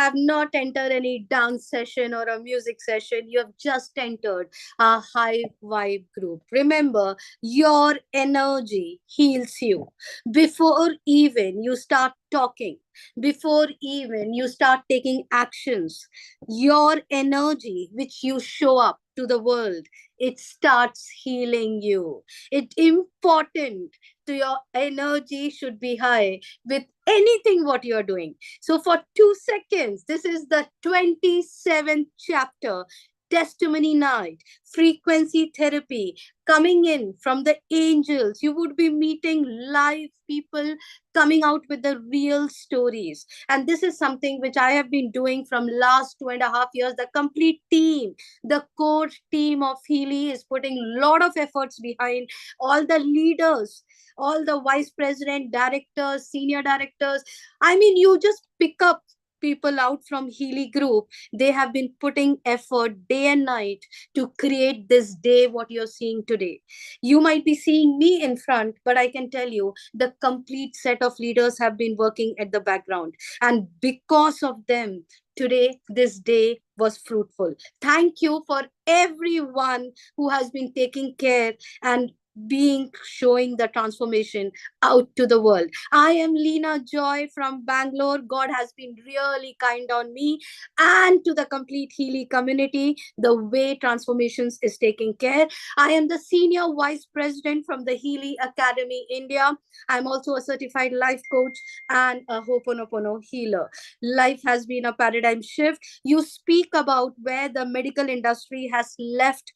have not entered any dance session or a music session. You have just entered a high vibe group. Remember, your energy heals you. Before even you start talking, before even you start taking actions, your energy, which you show up to the world, it starts healing you. It's important to your energy should be high with anything what you're doing. So for 2 seconds, this is the 27th chapter, testimony night, frequency therapy, coming in from the angels. You would be meeting live people coming out with the real stories. And this is something which I have been doing from last 2.5 years. The complete team, the core team of Healy is putting a lot of efforts behind. All the leaders, all the vice president, directors, senior directors. I mean, you just pick up people out from Healy Group. They have been putting effort day and night to create this day, what you're seeing today. You might be seeing me in front, but I can tell you the complete set of leaders have been working at the background. And because of them, today, this day was fruitful. Thank you for everyone who has been taking care and being showing the transformation out to the world. I am Leena Joy from Bangalore. God has been really kind on me and to the complete Healy community, the way transformations is taking care. I am the senior vice president from the Healy Academy, India. I'm also a certified life coach and a Ho'oponopono healer. Life has been a paradigm shift. You speak about where the medical industry has left,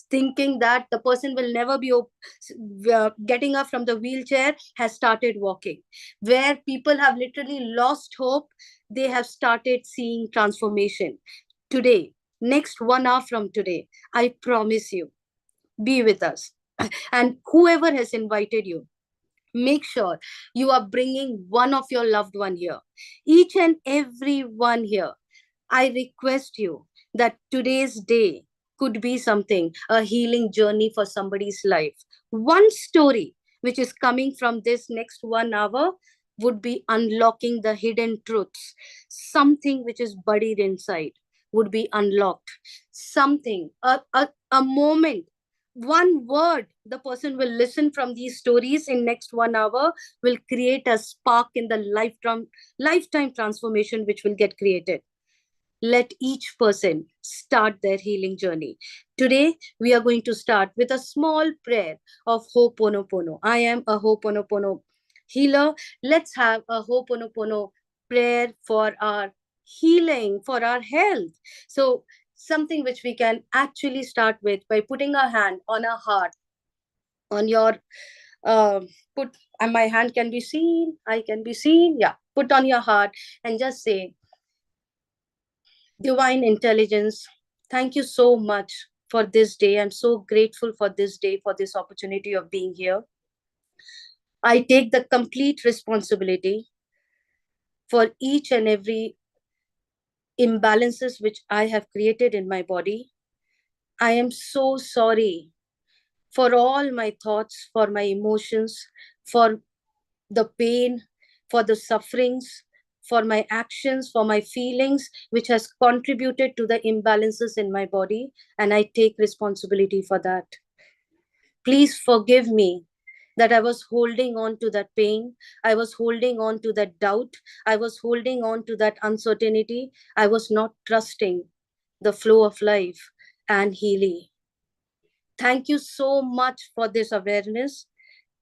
thinking that the person will never be getting up from the wheelchair, has started walking. Where people have literally lost hope, they have started seeing transformation. Today, next 1 hour from today, I promise you, be with us. And whoever has invited you, make sure you are bringing one of your loved one here. Each and every one here, I request you that today's day could be something, a healing journey for somebody's life. One story which is coming from this next 1 hour would be unlocking the hidden truths. Something which is buried inside would be unlocked. Something, a moment, one word the person will listen from these stories in next 1 hour will create a spark in the lifetime transformation which will get created. Let each person start their healing journey. Today, we are going to start with a small prayer of Ho'oponopono. I am a Ho'oponopono healer. Let's have a Ho'oponopono prayer for our healing, for our health. So, something which we can actually start with by putting our hand on our heart, on your put, and my hand can be seen, I can be seen. Yeah, put on your heart and just say, Divine Intelligence, thank you so much for this day. I'm so grateful for this day, for this opportunity of being here. I take the complete responsibility for each and every imbalances which I have created in my body. I am so sorry for all my thoughts, for my emotions, for the pain, for the sufferings, for my actions, for my feelings, which has contributed to the imbalances in my body. And I take responsibility for that. Please forgive me that I was holding on to that pain. I was holding on to that doubt. I was holding on to that uncertainty. I was not trusting the flow of life and healing. Thank you so much for this awareness.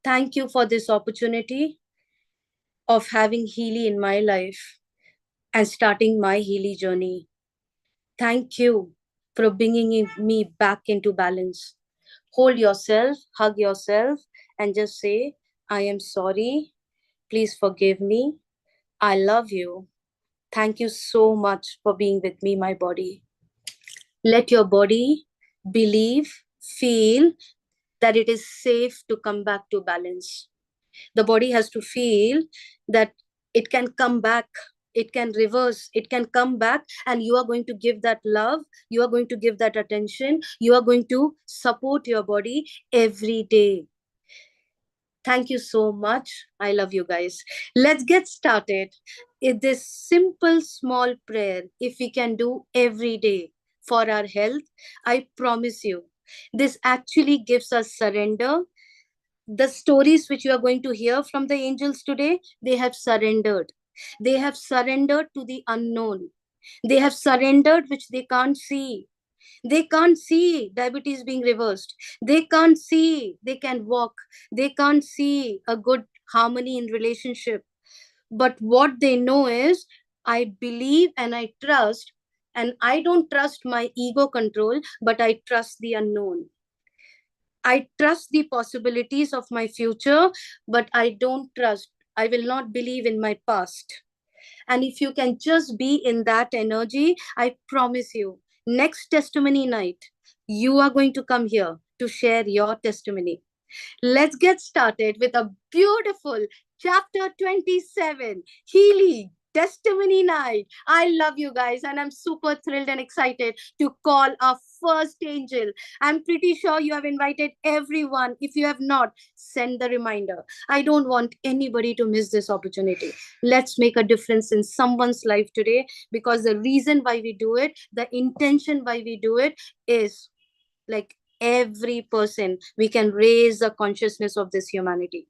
Thank you for this opportunity of having Healy in my life and starting my Healy journey. Thank you for bringing me back into balance. Hold yourself, hug yourself, and just say, I am sorry. Please forgive me. I love you. Thank you so much for being with me, my body. Let your body believe, feel that it is safe to come back to balance. The body has to feel that it can come back, it can reverse, it can come back, and you are going to give that love, you are going to give that attention, you are going to support your body every day. Thank you so much. I love you guys. Let's get started. In this simple, small prayer, if we can do every day for our health, I promise you, this actually gives us surrender. The stories which you are going to hear from the angels today, they have surrendered. They have surrendered to the unknown. They have surrendered which they can't see. They can't see diabetes being reversed. They can't see they can walk. They can't see a good harmony in relationship. But what they know is, I believe and I trust, and I don't trust my ego control, but I trust the unknown. I trust the possibilities of my future, but I don't trust, I will not believe in my past. And if you can just be in that energy, I promise you, next testimony night, you are going to come here to share your testimony. Let's get started with a beautiful chapter 27, Healy. Testimony night. I love you guys, and I'm super thrilled and excited to call our first angel. I'm pretty sure you have invited everyone. If you have not, send the reminder. I don't want anybody to miss this opportunity. Let's make a difference in someone's life today, because the reason why we do it, the intention why we do it is like every person, we can raise the consciousness of this humanity,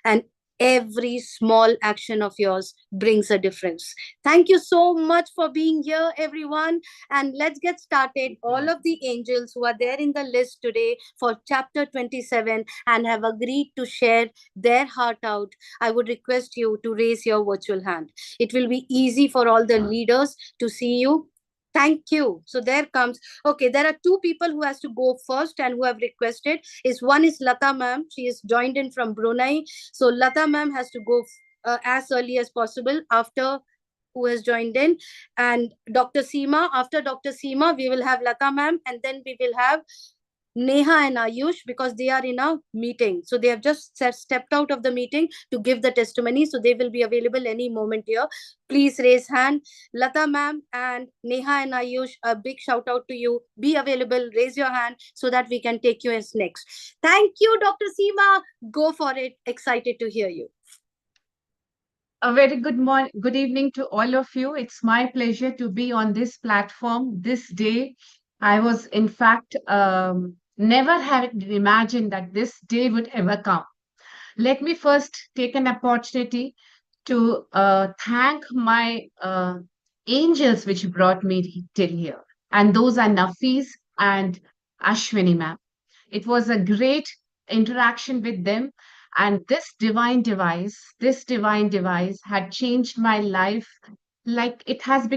and every small action of yours brings a difference. Thank you so much for being here, everyone, and let's get started. All of the angels who are there in the list today for chapter 27 and have agreed to share their heart out, I would request you to raise your virtual hand. It will be easy for all the leaders to see you. Thank you. So there comes. Okay, there are two people who has to go first and who have requested. Is one is Lata ma'am. She is joined in from Brunei. So Lata ma'am has to go as early as possible after who has joined in, and Dr. Seema. After Dr. Seema, we will have Lata ma'am, and then we will have Neha and Ayush, because they are in a meeting. So they have just stepped out of the meeting to give the testimony. So they will be available any moment here. Please raise hand. Lata ma'am and Neha and Ayush, a big shout out to you. Be available, raise your hand so that we can take you as next. Thank you, Dr. Seema. Go for it. Excited to hear you. A very good evening to all of you. It's my pleasure to be on this platform this day. I was, in fact, never had imagined that this day would ever come. Let me first take an opportunity to thank my angels which brought me till here. And those are Nafis and Ashwini ma'am. It was a great interaction with them. And this divine device had changed my life. Like it has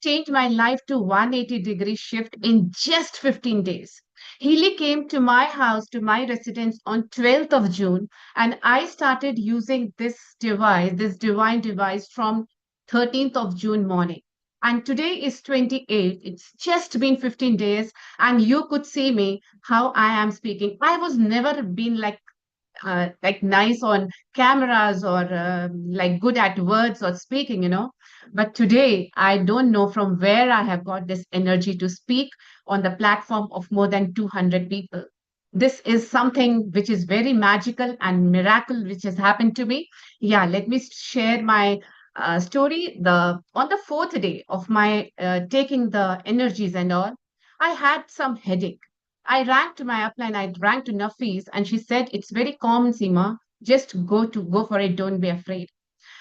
changed my life to 180-degree shift in just 15 days. Healy came to my house, to my residence on 12th of June, and I started using this divine device from 13th of June morning. And today is 28th. It's just been 15 days, and you could see me how I am speaking. I was never been like nice on cameras or like good at words or speaking, But today, I don't know from where I have got this energy to speak on the platform of more than 200 people. This is something which is very magical and miracle which has happened to me. Yeah, let me share my story. The on the fourth day of my taking the energies and all, I had some headache. I rang to my upline, I rang to Nafis, and she said, "It's very common, Seema. Just go for it. Don't be afraid."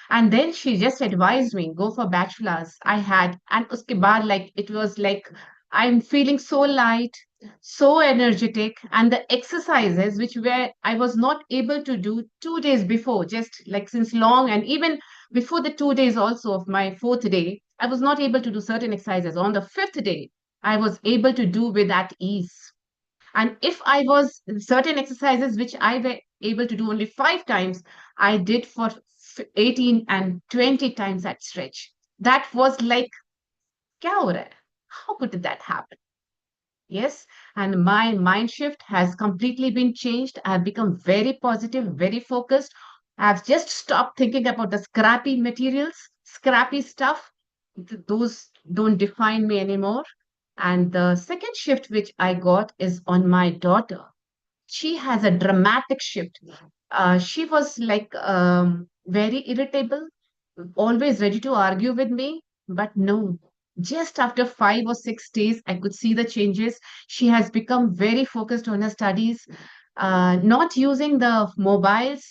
And then she just advised me, go for bachelor's. I had, and uske baad, like, it was like, I'm feeling so light, so energetic. And the exercises, which were, I was not able to do 2 days before, just like since long, and even before the 2 days also of my fourth day, I was not able to do certain exercises. On the fifth day, I was able to do with that ease. And if I was certain exercises which I were able to do only 5 times, I did for 18 and 20 times that stretch. That was like, kya ho raha hai? How could that happen? Yes, and my mind shift has completely been changed. I've become very positive, very focused. I've just stopped thinking about the scrappy materials, scrappy stuff. Those don't define me anymore. And the second shift which I got is on my daughter. She has a dramatic shift. She was like very irritable, always ready to argue with me. But no, just after 5 or 6 days, I could see the changes. She has become very focused on her studies, not using the mobiles.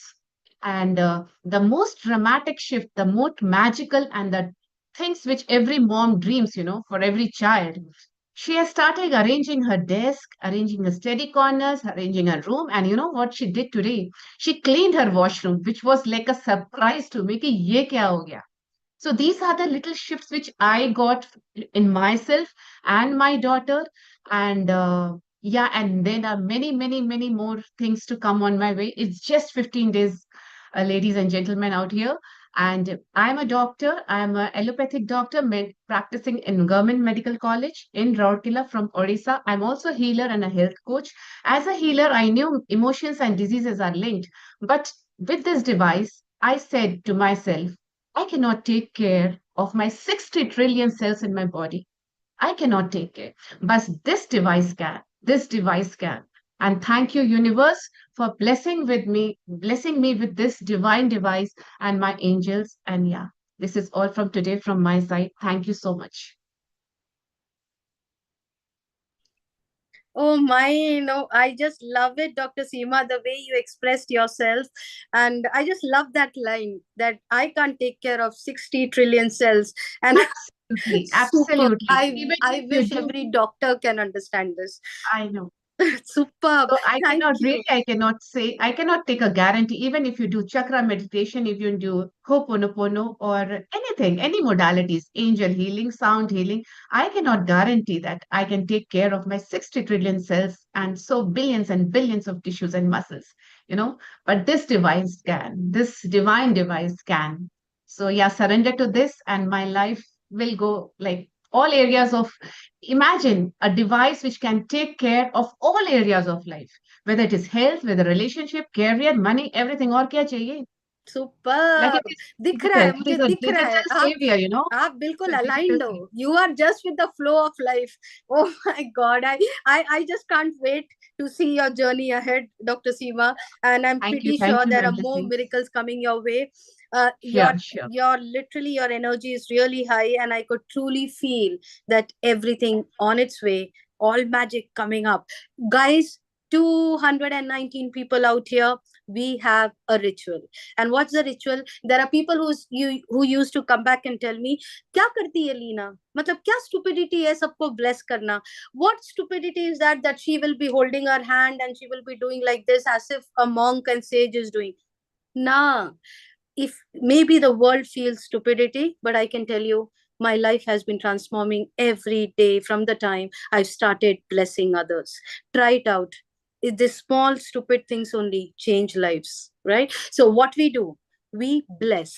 And the most dramatic shift, the most magical, and the things which every mom dreams, for every child. She has started arranging her desk, arranging her study corners, arranging her room. And you know what she did today? She cleaned her washroom, which was like a surprise to me. Ki ye kya ho gaya? So these are the little shifts which I got in myself and my daughter. And yeah, and then are many, many, many more things to come on my way. It's just 15 days, ladies and gentlemen out here. And I'm a doctor. I'm an allopathic doctor practicing in Government Medical College in Rourkela from Odisha. I'm also a healer and a health coach. As a healer, I knew emotions and diseases are linked. But with this device, I said to myself, I cannot take care of my 60 trillion cells in my body. I cannot take care. But this device can. This device can. And thank you, universe, for blessing me with this divine device and my angels. And yeah, this is all from today from my side. Thank you so much. Oh my, I just love it, Dr. Seema, the way you expressed yourself. And I just love that line that I can't take care of 60 trillion cells. And Absolutely. super. Absolutely. I Even if I you wish do, every doctor can understand this. I know. Superb. So Thank you. I cannot say, I cannot take a guarantee, even if you do chakra meditation, if you do Ho'oponopono or anything, any modalities, angel healing, sound healing, I cannot guarantee that I can take care of my 60 trillion cells and so billions and billions of tissues and muscles, you know. But this device can, this divine device can. So yeah, surrender to this and my life will go like all areas of. Imagine a device which can take care of all areas of life, whether it is health, whether relationship, career, money, everything. और क्या चाहिए? Like super it is दिख रहा digital. है It मुझे is a दिख रहा है digital savior, you know. आप बिल्कुल It's a digital aligned savior. हो you are just with the flow of life oh my god I just can't wait to see your journey ahead, Dr. Seema, and I'm pretty Thank sure you, there my are more blessings. miracles coming your way. uh, your Sure, sure. your literally your energy is really high, and I could truly feel that everything on its way, all magic coming up, guys. 219 people out here, we have a ritual. And what's the ritual? There are people who used to come back and tell me, क्या करती है लीना, मतलब क्या stupidity है सबको bless करना. What stupidity is that she will be holding her hand and she will be doing like this as if a monk and sage is doing. Nah, if maybe the world feels stupidity, but I can tell you, my life has been transforming every day from the time I've started blessing others. Try it out. The small stupid things only change lives, right? So what we do, we bless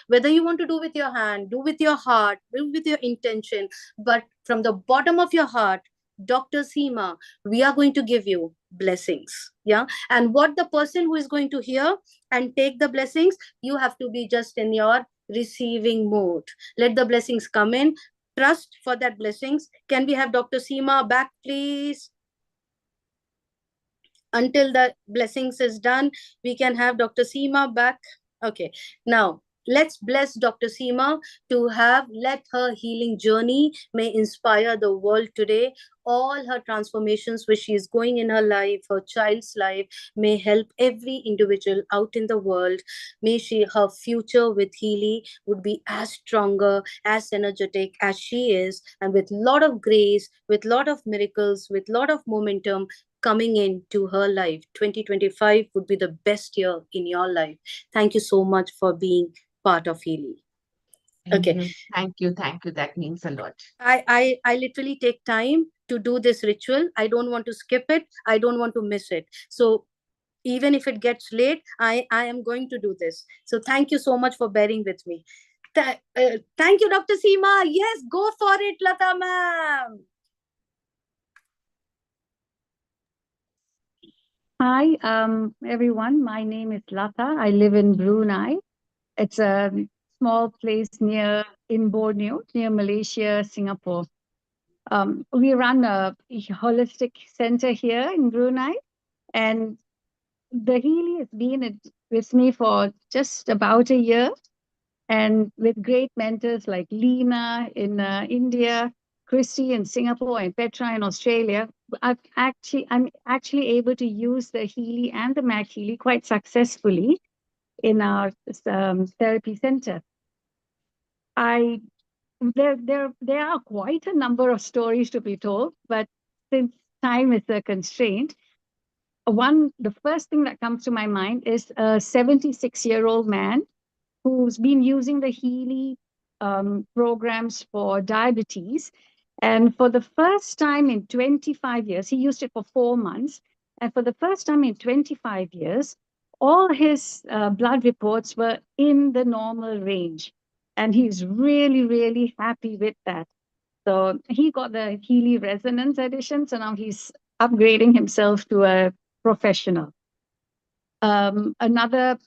whether you want to do with your hand, do with your heart, do with your intention, but from the bottom of your heart, Dr. Seema, we are going to give you blessings. Yeah. And what the person who is going to hear and take the blessings, you have to be just in your receiving mode. Let the blessings come in. Trust for that blessings. Can we have Dr. Seema back, please? Until the blessings is done, we can have Dr. Seema back. Okay, now let's bless Dr. Seema to have let her healing journey may inspire the world today. All her transformations which she is going in her life, her child's life, may help every individual out in the world. May she her future with Healy would be as stronger, as energetic as she is, and with lot of grace, with lot of miracles, with lot of momentum coming into her life. 2025 would be the best year in your life. Thank you so much for being part of Healy. Thank Okay. you. Thank you. Thank you. That means a lot. I literally take time to do this ritual. I don't want to skip it. I don't want to miss it. So even if it gets late, I am going to do this. So thank you so much for bearing with me. Thank you, Dr. Seema. Yes, go for it, Lata ma'am. Hi, everyone. My name is Lata. I live in Brunei. It's a small place near in Borneo, near Malaysia, Singapore. We run a holistic center here in Brunei, and the Healy has been with me for just about a year, and with great mentors like Lena in India, Christy in Singapore, and Petra in Australia. I'm actually able to use the Healy and the Mag Healy quite successfully in our therapy center. I there are quite a number of stories to be told, but since time is a constraint, the first thing that comes to my mind is a 76-year-old man who's been using the Healy programs for diabetes. And for the first time in 25 years, he used it for 4 months. And for the first time in 25 years, all his blood reports were in the normal range. And he's really, really happy with that. So he got the Healy Resonance Edition. So now he's upgrading himself to a professional. Another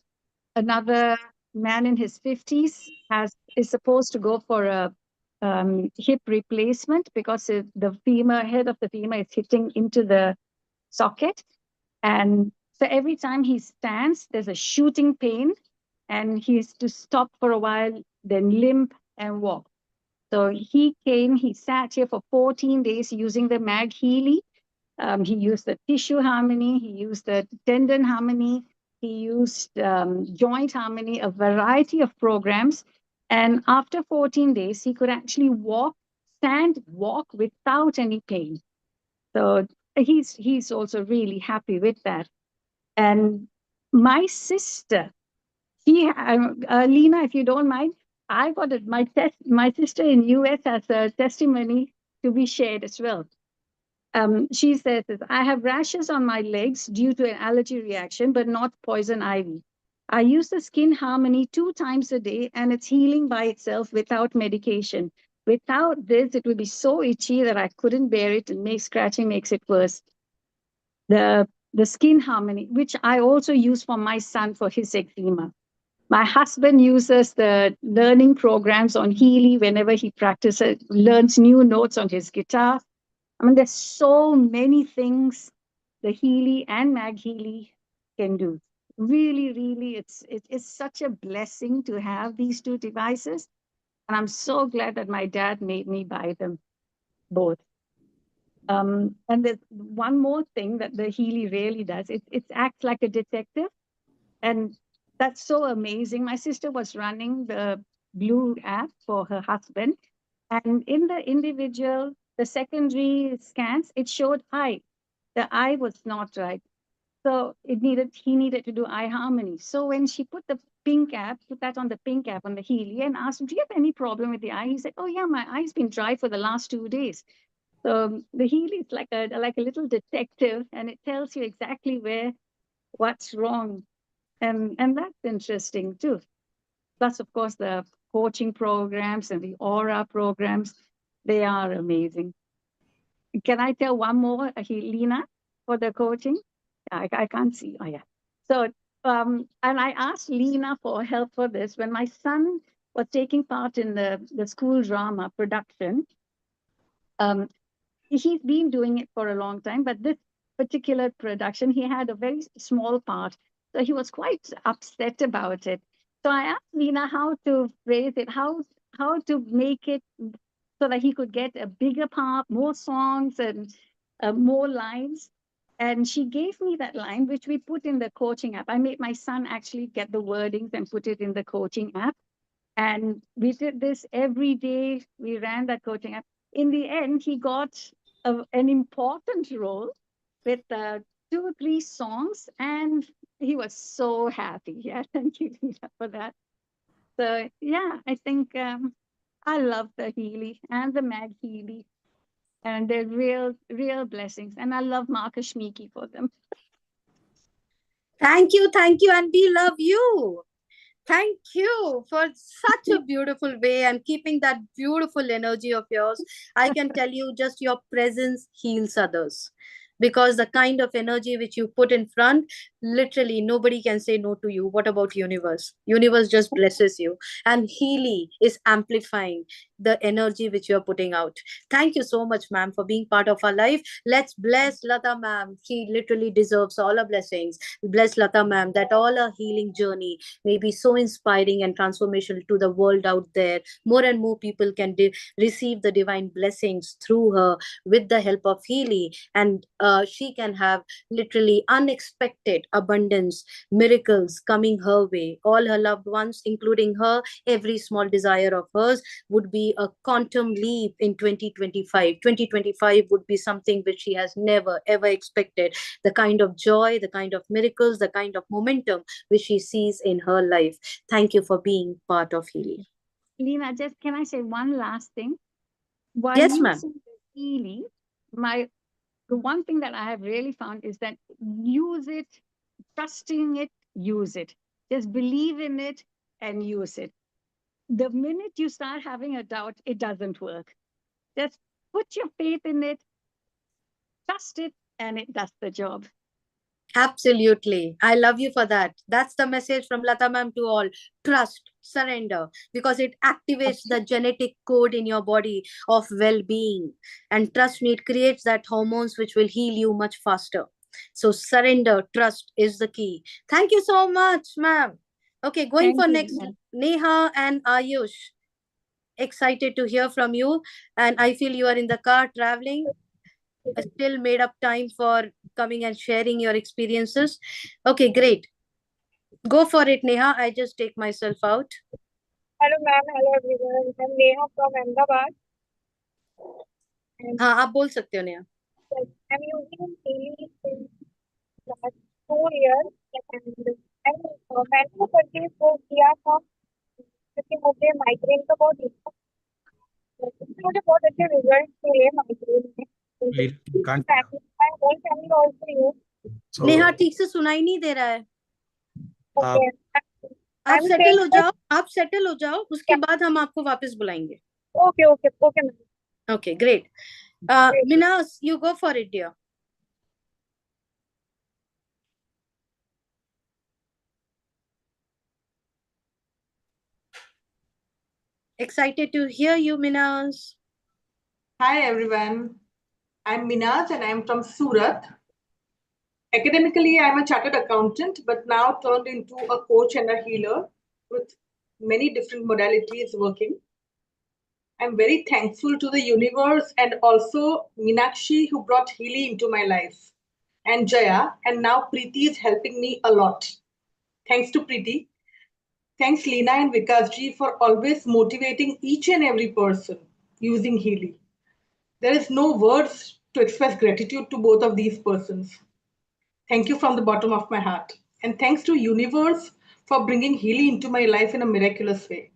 man in his 50s is supposed to go for a hip replacement because the head of the femur is hitting into the socket. And so every time he stands, there's a shooting pain, and he has to stop for a while, then limp and walk. So he sat here for 14 days using the Mag Healy. He used the tissue harmony, he used the tendon harmony, he used joint harmony, a variety of programs. And after 14 days, he could actually walk without any pain. So he's also really happy with that. And my sister, Lena, if you don't mind, I got my sister in US has a testimony to be shared as well. She says, I have rashes on my legs due to an allergy reaction, but not poison ivy. I use the Skin Harmony 2 times a day, and it's healing by itself without medication. Without this, it would be so itchy that I couldn't bear it, and scratching makes it worse. The Skin Harmony, which I also use for my son for his eczema. My husband uses the learning programs on Healy whenever he learns new notes on his guitar. I mean, there's so many things the Healy and Mag Healy can do. Really, really, it's such a blessing to have these two devices. And I'm so glad that my dad made me buy them both. And there's one more thing that the Healy really does. It acts like a detective. And that's so amazing. My sister was running the Blue app for her husband. And in the secondary scans, it showed eye. The eye was not right. So he needed to do eye harmony. So when she put that on the pink app on the Healy and asked him, do you have any problem with the eye? He said, oh yeah, my eye's been dry for the last 2 days. So the Healy is like a little detective, and it tells you exactly what's wrong. And that's interesting too. Plus, of course, the coaching programs and the aura programs, they are amazing. Can I tell one more, Lena, for the coaching? I can't see. Oh, yeah. So, and I asked Lena for help for this. When my son was taking part in the school drama production, he's been doing it for a long time, but this particular production, he had a very small part. So he was quite upset about it. So I asked Lena how to phrase it, how to make it so that he could get a bigger part, more songs and more lines. And she gave me that line, which we put in the coaching app. I made my son actually get the wordings and put it in the coaching app. And we did this every day. We ran that coaching app. In the end, he got an important role with 2 or 3 songs, and he was so happy. Yeah, thank you, Lisa, for that. So yeah, I think I love the Healy and the Mag Healy, and they're real blessings. And I love Marcus Schmeeke for them. Thank you, and we love you. Thank you for such a beautiful way and keeping that beautiful energy of yours. I can tell you, just your presence heals others. because the kind of energy which you put in front, literally nobody can say no to you. What about universe? Universe just blesses you, and Healy is amplifying the energy which you are putting out. Thank you so much, ma'am, for being part of our life. Let's bless Lata, ma'am. She literally deserves all our blessings. Bless Lata, ma'am, that all our healing journey may be so inspiring and transformational to the world out there. More and more people can receive the divine blessings through her with the help of Healy, and she can have literally unexpected abundance, miracles coming her way. All her loved ones, including her, every small desire of hers would be a quantum leap in 2025. 2025 would be something which she has never ever expected. The kind of joy, the kind of miracles, the kind of momentum which she sees in her life. Thank you for being part of Healy. Lena, just can I say one last thing? While Yes, ma'am. using the Healy, the one thing that I have really found is that use it, trusting it, use it. Just believe in it and use it. The minute you start having a doubt, it doesn't work. Just put your faith in it, trust it, and it does the job. Absolutely. I love you for that. That's the message from Lata ma'am to all. Trust, surrender, because it activates the genetic code in your body of well being. And trust me, it creates that hormones which will heal you much faster. So, surrender, trust is the key. Thank you so much, ma'am. Okay, going Thank for you, next, Lena. Neha and Ayush. Excited to hear from you. And I feel you are in the car traveling. Still made up time for coming and sharing your experiences. Okay, great. Go for it, Neha. I just take myself out. Hello, ma'am. Hello, everyone. I'm Neha from Ahmedabad. And हाँ आप बोल सकते हो Neha. yes, I'm using daily since last 2 years. And मैंने तो purchase वो किया था क्योंकि मुझे माइग्रेन का बहुत इशू है. इसमें मुझे बहुत अच्छे रिजल्ट मिले माइग्रेन में. My whole family also use. Neha ठीक से सुनाई नहीं दे रहा है. Okay. आप I'm सेटल saying हो that जाओ. आप सेटल हो जाओ. उसके बाद हम आपको वापस बुलाएंगे. okay, ma'am. Okay, great. Minaz, you go for it, dear. Excited to hear you, Minaz. Hi everyone, I'm Minaz and I'm from Surat. Academically, I'm a chartered accountant, but now turned into a coach and a healer with many different modalities working. I'm very thankful to the universe and also Meenakshi who brought Healy into my life, and Jaya, and now Preeti is helping me a lot. Thanks to Preeti. Thanks Leena and Vikasji for always motivating each and every person using Healy. There is no words to express gratitude to both of these persons. Thank you from the bottom of my heart. And thanks to universe for bringing Healy into my life in a miraculous way.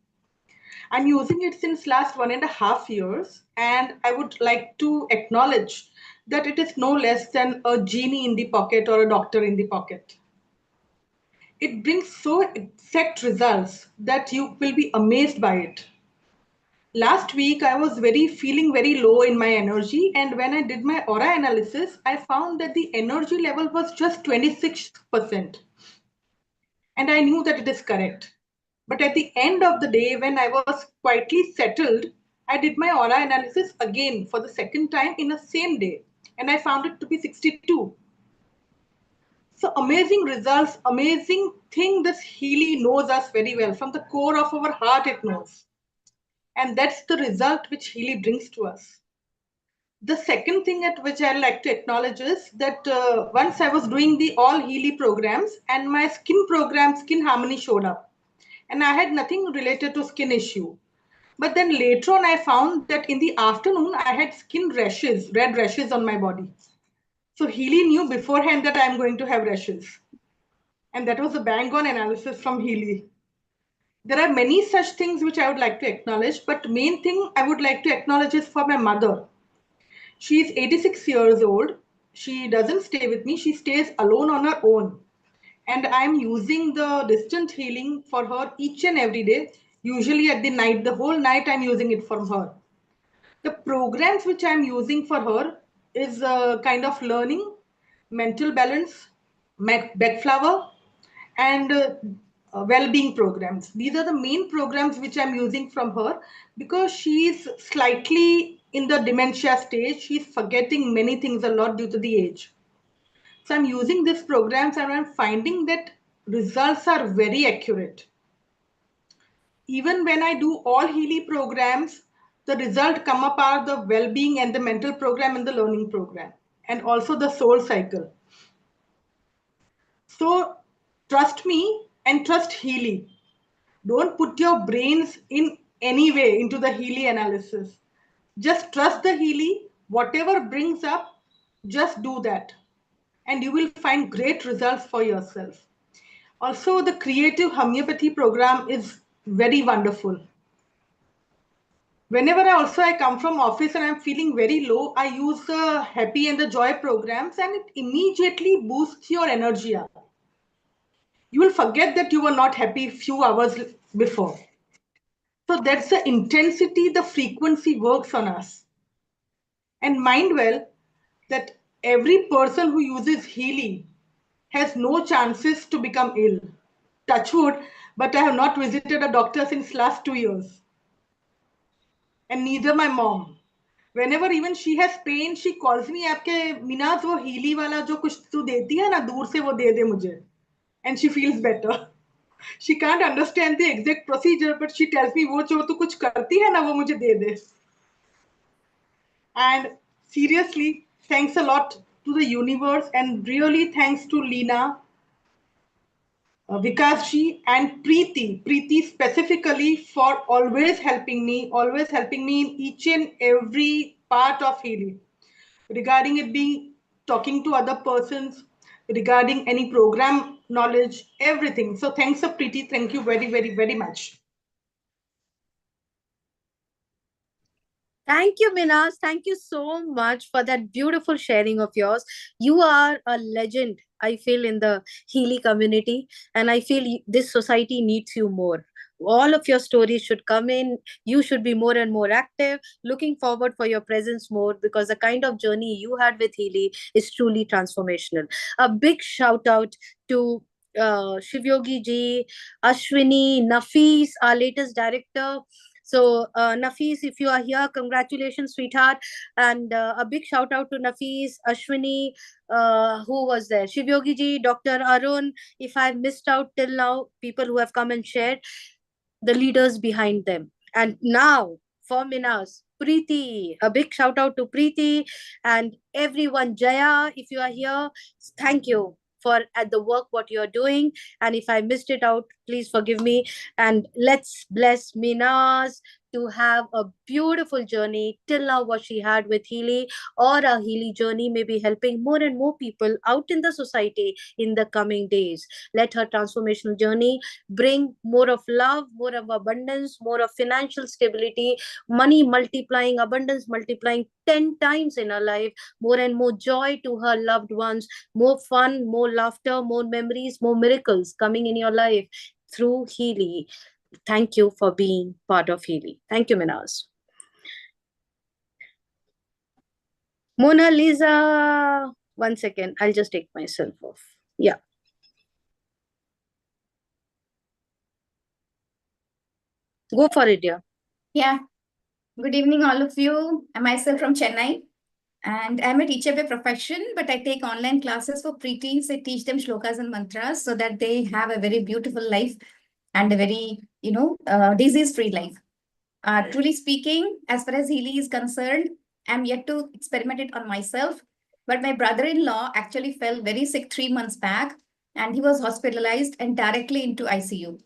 I'm using it since last 1.5 years, and I would like to acknowledge that it is no less than a genie in the pocket or a doctor in the pocket. It brings so exact results that you will be amazed by it. Last week, I was feeling very low in my energy, and when I did my aura analysis, I found that the energy level was just 26%. And I knew that it is correct. But at the end of the day, when I was quietly settled, I did my aura analysis again for the second time in the same day, and I found it to be 62. So amazing results, amazing thing. This Healy knows us very well. From the core of our heart, it knows. And that's the result which Healy brings to us. The second thing at which I like to acknowledge is that once I was doing the all Healy programs and my skin program, Skin Harmony, showed up. And I had nothing related to skin issue. But then later on, I found that in the afternoon, I had skin rashes, red rashes on my body. So Healy knew beforehand that I'm going to have rashes. And that was a bang on analysis from Healy. There are many such things which I would like to acknowledge, but main thing I would like to acknowledge is for my mother. She is 86 years old. She doesn't stay with me. She stays alone on her own. And I'm using the distant healing for her each and every day. Usually at the night, the whole night I'm using it for her. The programs which I'm using for her is a kind of learning, mental balance, back flower, and well-being programs. These are the main programs which I'm using from her because she's slightly in the dementia stage. She's forgetting many things a lot due to the age. So I'm using these programs and I'm finding that results are very accurate. Even when I do all Healy programs, the result come up are the well-being and the mental program and the learning program, and also the soul cycle. So trust me and trust Healy. Don't put your brains in any way into the Healy analysis. Just trust the Healy. Whatever brings up, just do that. And you will find great results for yourself. Also, the creative homeopathy program is very wonderful. Whenever I come from office and I'm feeling very low, I use the happy and the joy programs and it immediately boosts your energy up. You will forget that you were not happy few hours before. So that's the intensity, the frequency works on us. And mind well that every person who uses Healy has no chances to become ill. Touch wood, but I have not visited a doctor since last 2 years. And neither my mom. Whenever even she has pain, she calls me, आपके मीनाज वो Healy वाला जो कुछ तू देती है ना दूर से वो दे दे मुझे. And she feels better. She can't understand the exact procedure, but she tells me वो जो तू कुछ करती है ना वो मुझे दे दे. And seriously, thanks a lot to the universe and really thanks to Leena, Vikasji and Preeti. Preeti specifically for always helping me in each and every part of healing. Regarding it being talking to other persons, regarding any program knowledge, everything. So thanks, Preeti. Thank you very, very, very much. Thank you, Minaz. Thank you so much for that beautiful sharing of yours. You are a legend, I feel, in the Healy community, and I feel this society needs you more. All of your stories should come in. You should be more and more active. Looking forward for your presence more because the kind of journey you had with Healy is truly transformational. A big shout out to Shivyogi ji, Ashwini, Nafis, our latest director. So, Nafis, if you are here, congratulations, sweetheart. And a big shout out to Nafis, Ashwini, who was there? Shivyogi ji, Dr. Arun. If I've missed out till now, people who have come and shared, the leaders behind them. And now, for Minas, Preeti, a big shout out to Preeti and everyone. Jaya, if you are here, thank you for at the work what you are doing, and if I missed it out, please forgive me. And let's bless Minas to have a beautiful journey till now what she had with Healy, or a Healy journey may be helping more and more people out in the society in the coming days. Let her transformational journey bring more of love, more of abundance, more of financial stability, money multiplying, abundance multiplying 10 times in her life, more and more joy to her loved ones, more fun, more laughter, more memories, more miracles coming in your life through Healy. Thank you for being part of Healy. Thank you, Minaz. Mona Lisa, 1 second. I'll just take myself off. Yeah. Go for it, dear. Yeah. Good evening, all of you. I'm myself from Chennai. And I'm a teacher by profession, but I take online classes for preteens. I teach them shlokas and mantras so that they have a very beautiful life and a very, disease-free life. Truly speaking, as far as Healy is concerned, I'm yet to experiment it on myself. But my brother-in-law actually fell very sick 3 months back, and he was hospitalized and directly into ICU.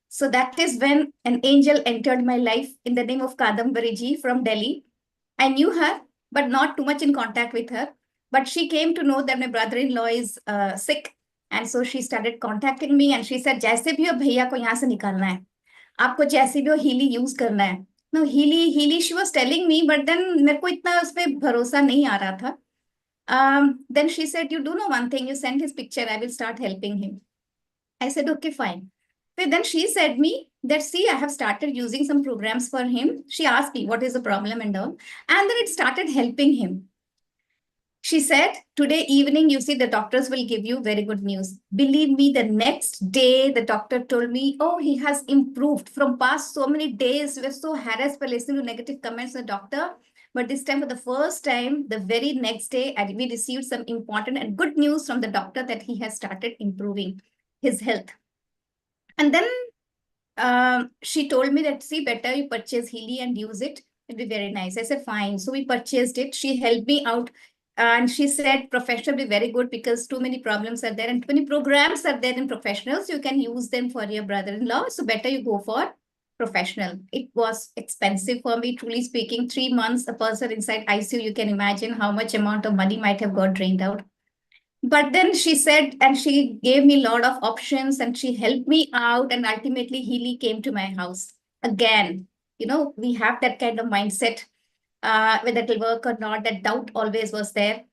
So that is when an angel entered my life in the name of Kadambariji from Delhi. I knew her, but not too much in contact with her. But she came to know that my brother-in-law is sick. And so she started contacting me and she said, जैसे भी हो भैया को यहाँ से निकालना है. आपको जैसे भी हो Healy use करना है. No, Healy, she was telling me, but then मेरे को इतना उस पे भरोसा नहीं आ रहा था. Then she said, you do know one thing, you send his picture, I will start helping him. I said, okay, fine. Then she said me that, see, I have started using some programs for him. She asked me, what is the problem and all. And then it started helping him. She said, today evening, you see, the doctors will give you very good news. Believe me, the next day, the doctor told me, oh, he has improved. From past so many days, we were so harassed by listening to negative comments from the doctor. But this time, for the first time, the very next day, we received some important and good news from the doctor that he has started improving his health. And then she told me that, see, better you purchase Healy and use it. It'd be very nice. I said, fine. So we purchased it. She helped me out. And she said, professional be very good because too many problems are there and too many programs are there in professionals. You can use them for your brother-in-law. So better you go for professional. It was expensive for me, truly speaking. 3 months, a person inside ICU, you can imagine how much amount of money might have got drained out. But then she said, and she gave me a lot of options and she helped me out. And ultimately, Healy came to my house again. We have that kind of mindset, whether it will work or not. That doubt always was there.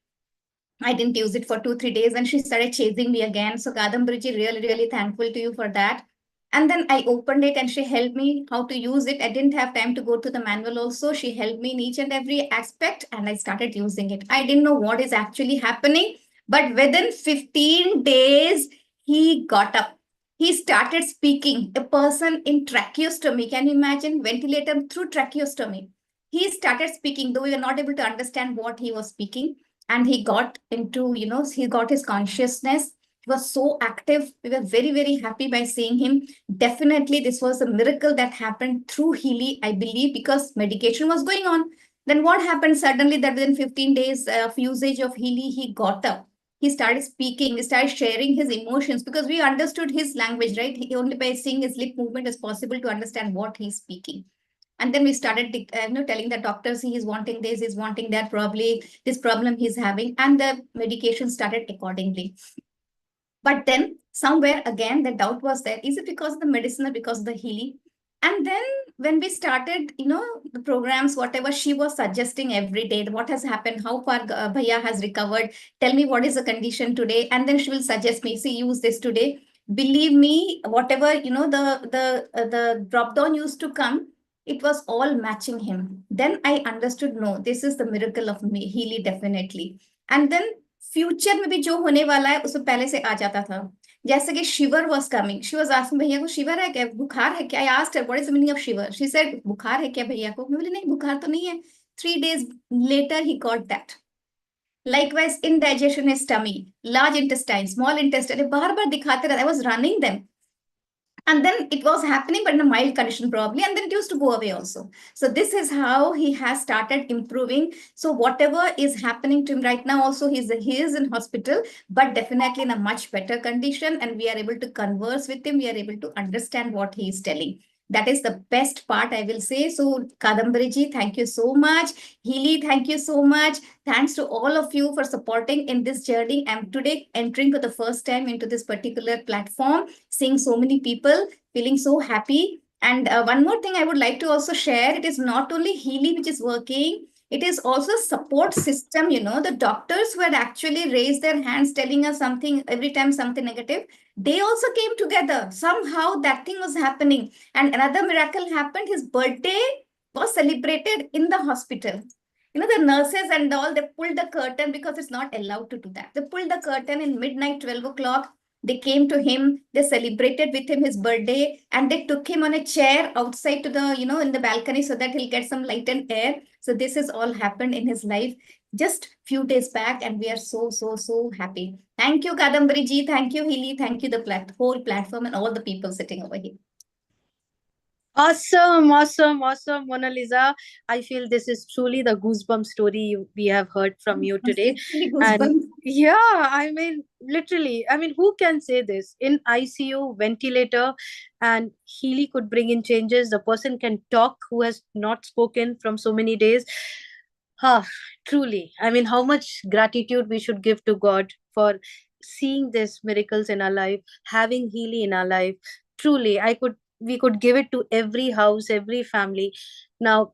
I didn't use it for 2, 3 days and she started chasing me again. So, Kadambriji, really, really thankful to you for that. And then I opened it and she helped me how to use it. I didn't have time to go to the manual also. She helped me in each and every aspect and I started using it. I didn't know what is actually happening, but within 15 days, he got up. He started speaking. A person in tracheostomy, can you imagine? Ventilator through tracheostomy. He started speaking, though we were not able to understand what he was speaking. And he got into, he got his consciousness. He was so active. We were very, very happy by seeing him. Definitely, this was a miracle that happened through Healy, I believe, because medication was going on. Then what happened suddenly that within 15 days of usage of Healy, he got up. He started speaking, he started sharing his emotions because we understood his language, right? Only by seeing his lip movement is possible to understand what he's speaking. And then we started telling the doctors he is wanting this, he's wanting that, probably this problem he's having, and the medication started accordingly. But then somewhere again, the doubt was there. Is it because of the medicine or because of the Healy? And then when we started, the programs, whatever she was suggesting every day, what has happened, how far Bhaiya has recovered, tell me what is the condition today. And then she will suggest me, see, use this today. Believe me, whatever, the drop down used to come, it was all matching him. Then I understood, no, this is the miracle of me, Healy, definitely. And then future में भी जो होने वाला है उससे पहले से आ जाता था जैसे कि shiver was coming she was asking भैया को शिवर है क्या बुखार है क्या I asked her what is the meaning of shiver she said बुखार है क्या भैया को मैं बोली नहीं बुखार तो नहीं है 3 days later he got that likewise indigestion in stomach large intestine small intestine बार बार दिखाते रहते I was running them and then it was happening, but in a mild condition probably, and then it used to go away also. So this is how he has started improving. So whatever is happening to him right now, also he is in hospital, but definitely in a much better condition, and we are able to converse with him. We are able to understand what he is telling. That is the best part, I will say. So, Kadambariji, thank you so much. Healy, thank you so much. Thanks to all of you for supporting in this journey. I'm today entering for the first time into this particular platform, seeing so many people, feeling so happy. And one more thing I would like to also share, it is not only Healy which is working, it is also support system, the doctors who had actually raised their hands telling us something every time something negative, they also came together. Somehow that thing was happening. And another miracle happened. His birthday was celebrated in the hospital. The nurses and all, they pulled the curtain because it's not allowed to do that. They pulled the curtain in midnight, 12 o'clock. They came to him, they celebrated with him his birthday, and they took him on a chair outside to the, in the balcony so that he'll get some light and air. So this has all happened in his life just few days back, and we are so, so, so happy. Thank you, Kadambari ji. Thank you, Healy. Thank you, the whole platform and all the people sitting over here. Awesome, awesome, awesome, Mona Lisa. I feel this is truly the goosebump story we have heard from you today. And yeah, I mean, literally, who can say this? In ICU, ventilator, and Healy could bring in changes. The person can talk who has not spoken from so many days. Truly. How much gratitude we should give to God for seeing these miracles in our life, having Healy in our life. Truly, we could give it to every house, every family. Now,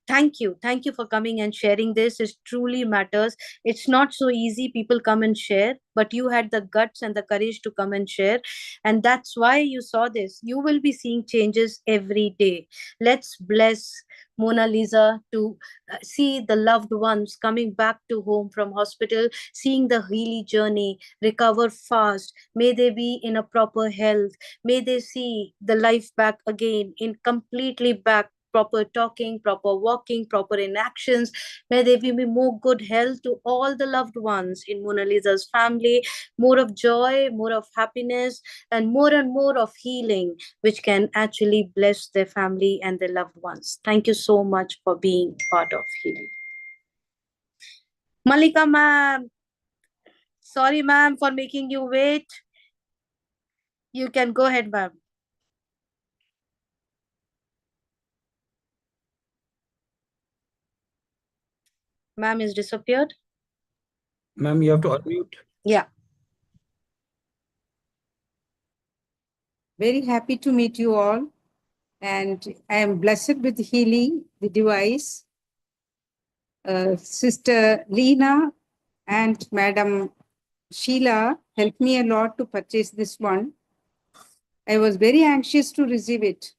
Thank you for coming and sharing this. It truly matters. It's not so easy, people come and share, but you had the guts and the courage to come and share, and that's why you saw this. You will be seeing changes every day. Let's bless Mona Lisa to see the loved ones coming back to home from hospital, seeing the Healy journey, recover fast. May they be in a proper health. May they see the life back again, in completely back, proper talking, proper walking, proper inactions. May there be more good health to all the loved ones in Mona Lisa's family, more of joy, more of happiness, and more of healing, which can actually bless their family and their loved ones. Thank you so much for being part of healing. Malika ma'am, sorry ma'am for making you wait. You can go ahead, ma'am. Ma'am is disappeared. Ma'am, you have to unmute. Yeah. Very happy to meet you all. And I am blessed with Healy, the device. Sister Leena and Madam Sheila helped me a lot to purchase this one. I was very anxious to receive it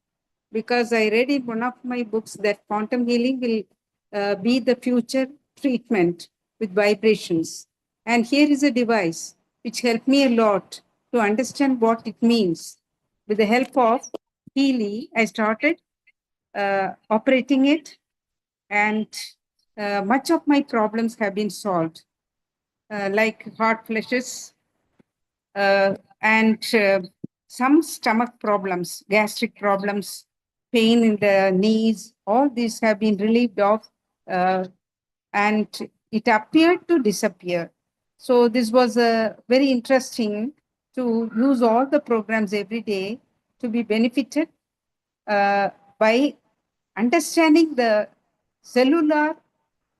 because I read in one of my books that quantum healing will be the future treatment with vibrations. And here is a device which helped me a lot to understand what it means. With the help of Healy, I started operating it, and much of my problems have been solved, like hot flashes and some stomach problems, gastric problems, pain in the knees. All these have been relieved of, and it appeared to disappear. So this was very interesting to use all the programs every day to be benefited by understanding the cellular,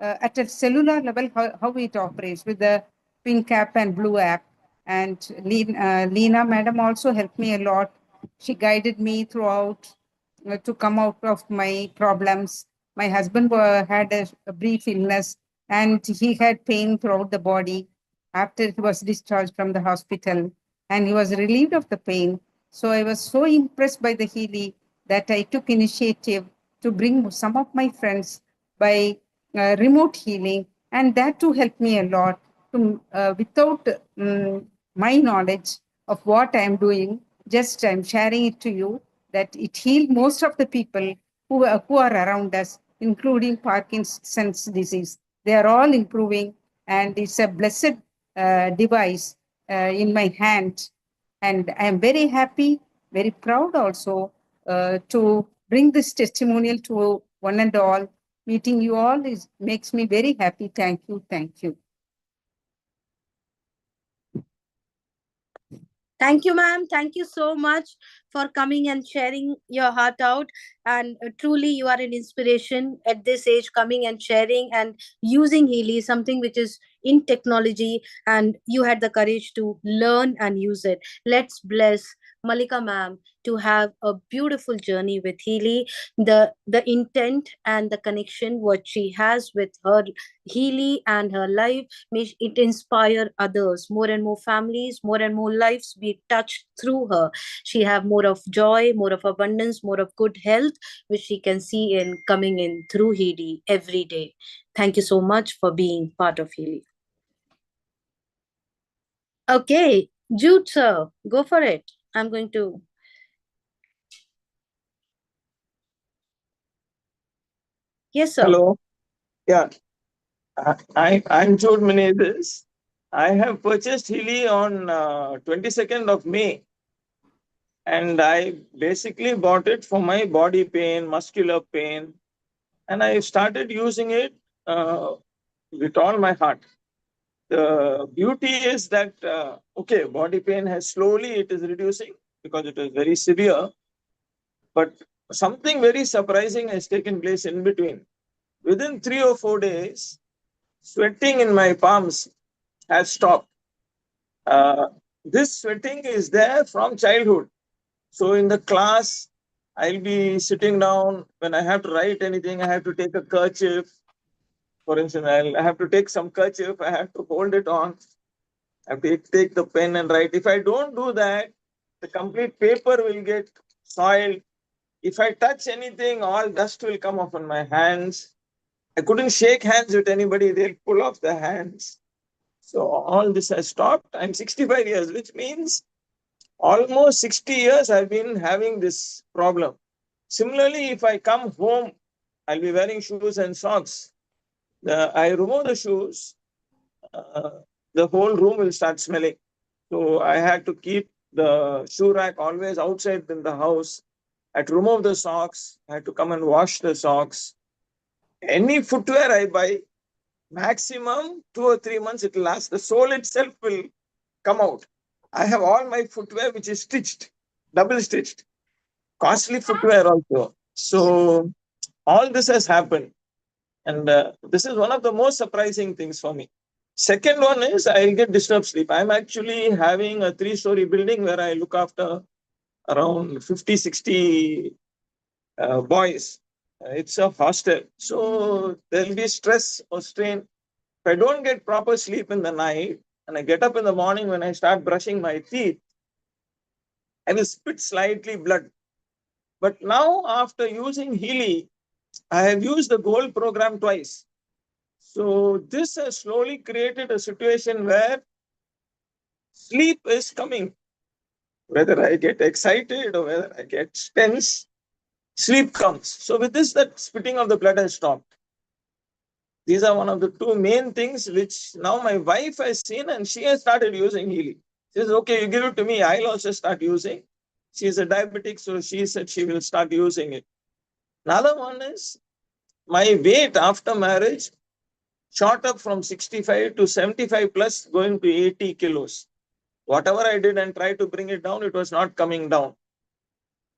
at a cellular level, how it operates with the pink app and blue app. And Leena madam also helped me a lot. She guided me throughout to come out of my problems. My husband had a brief illness, and he had pain throughout the body after he was discharged from the hospital, and he was relieved of the pain. So I was so impressed by the Healy that I took initiative to bring some of my friends by remote healing, and that too helped me a lot. Without my knowledge of what I'm doing, just I'm sharing it to you that it healed most of the people who are around us, including Parkinson's disease. They are all improving, and it's a blessed device in my hand. And I'm very happy, very proud also to bring this testimonial to one and all. Meeting you all makes me very happy. Thank you. Thank you. Thank you, ma'am. Thank you so much for coming and sharing your heart out. And truly, you are an inspiration at this age, coming and sharing and using Healy, something which is in technology, and you had the courage to learn and use it. Let's bless Malika, ma'am, to have a beautiful journey with Healy. The intent and the connection what she has with her Healy and her life, may it inspire others, more and more families, more and more lives be touched through her. She have more of joy, more of abundance, more of good health, which she can see in coming in through Healy every day. Thank you so much for being part of Healy. Okay, Jude sir, go for it. I'm going to. Yes, sir. Hello. Yeah, I'm Jude Minaz. I have purchased Healy on 22nd of May, and I basically bought it for my body pain, muscular pain, and I started using it with all my heart. The beauty is that okay, body pain has slowly it is reducing because it is very severe, but something very surprising has taken place in between. Within 3 or 4 days, sweating in my palms has stopped. This sweating is there from childhood. So in the class, I'll be sitting down. When I have to write anything, I have to take a kerchief. For instance, I have to take some kerchief, I have to hold it on. I have to take the pen and write. If I don't do that, the complete paper will get soiled. If I touch anything, all dust will come off on my hands. I couldn't shake hands with anybody, they'll pull off the hands. So all this has stopped. I'm 65 years, which means almost 60 years I've been having this problem. Similarly, if I come home, I'll be wearing shoes and socks. I remove the shoes, the whole room will start smelling. So I had to keep the shoe rack always outside in the house. I had to remove the socks. I had to come and wash the socks. Any footwear I buy, maximum 2 or 3 months it will last. The sole itself will come out. I have all my footwear which is stitched, double stitched, costly footwear also. So all this has happened. And this is one of the most surprising things for me. Second one is I'll get disturbed sleep. I'm actually having a 3-story building where I look after around 50, 60 boys. It's a hostel. So there'll be stress or strain. If I don't get proper sleep in the night and I get up in the morning when I start brushing my teeth, I will spit slightly blood. But now after using Healy, I have used the gold program twice. So this has slowly created a situation where sleep is coming. Whether I get excited or whether I get tense, sleep comes. So with this, that spitting of the blood has stopped. These are one of the two main things which now my wife has seen and she has started using Healy. She says, okay, you give it to me, I'll also start using. She is a diabetic, so she said she will start using it. Another one is my weight after marriage shot up from 65 to 75 plus, going to 80 kilos. Whatever I did and tried to bring it down, it was not coming down.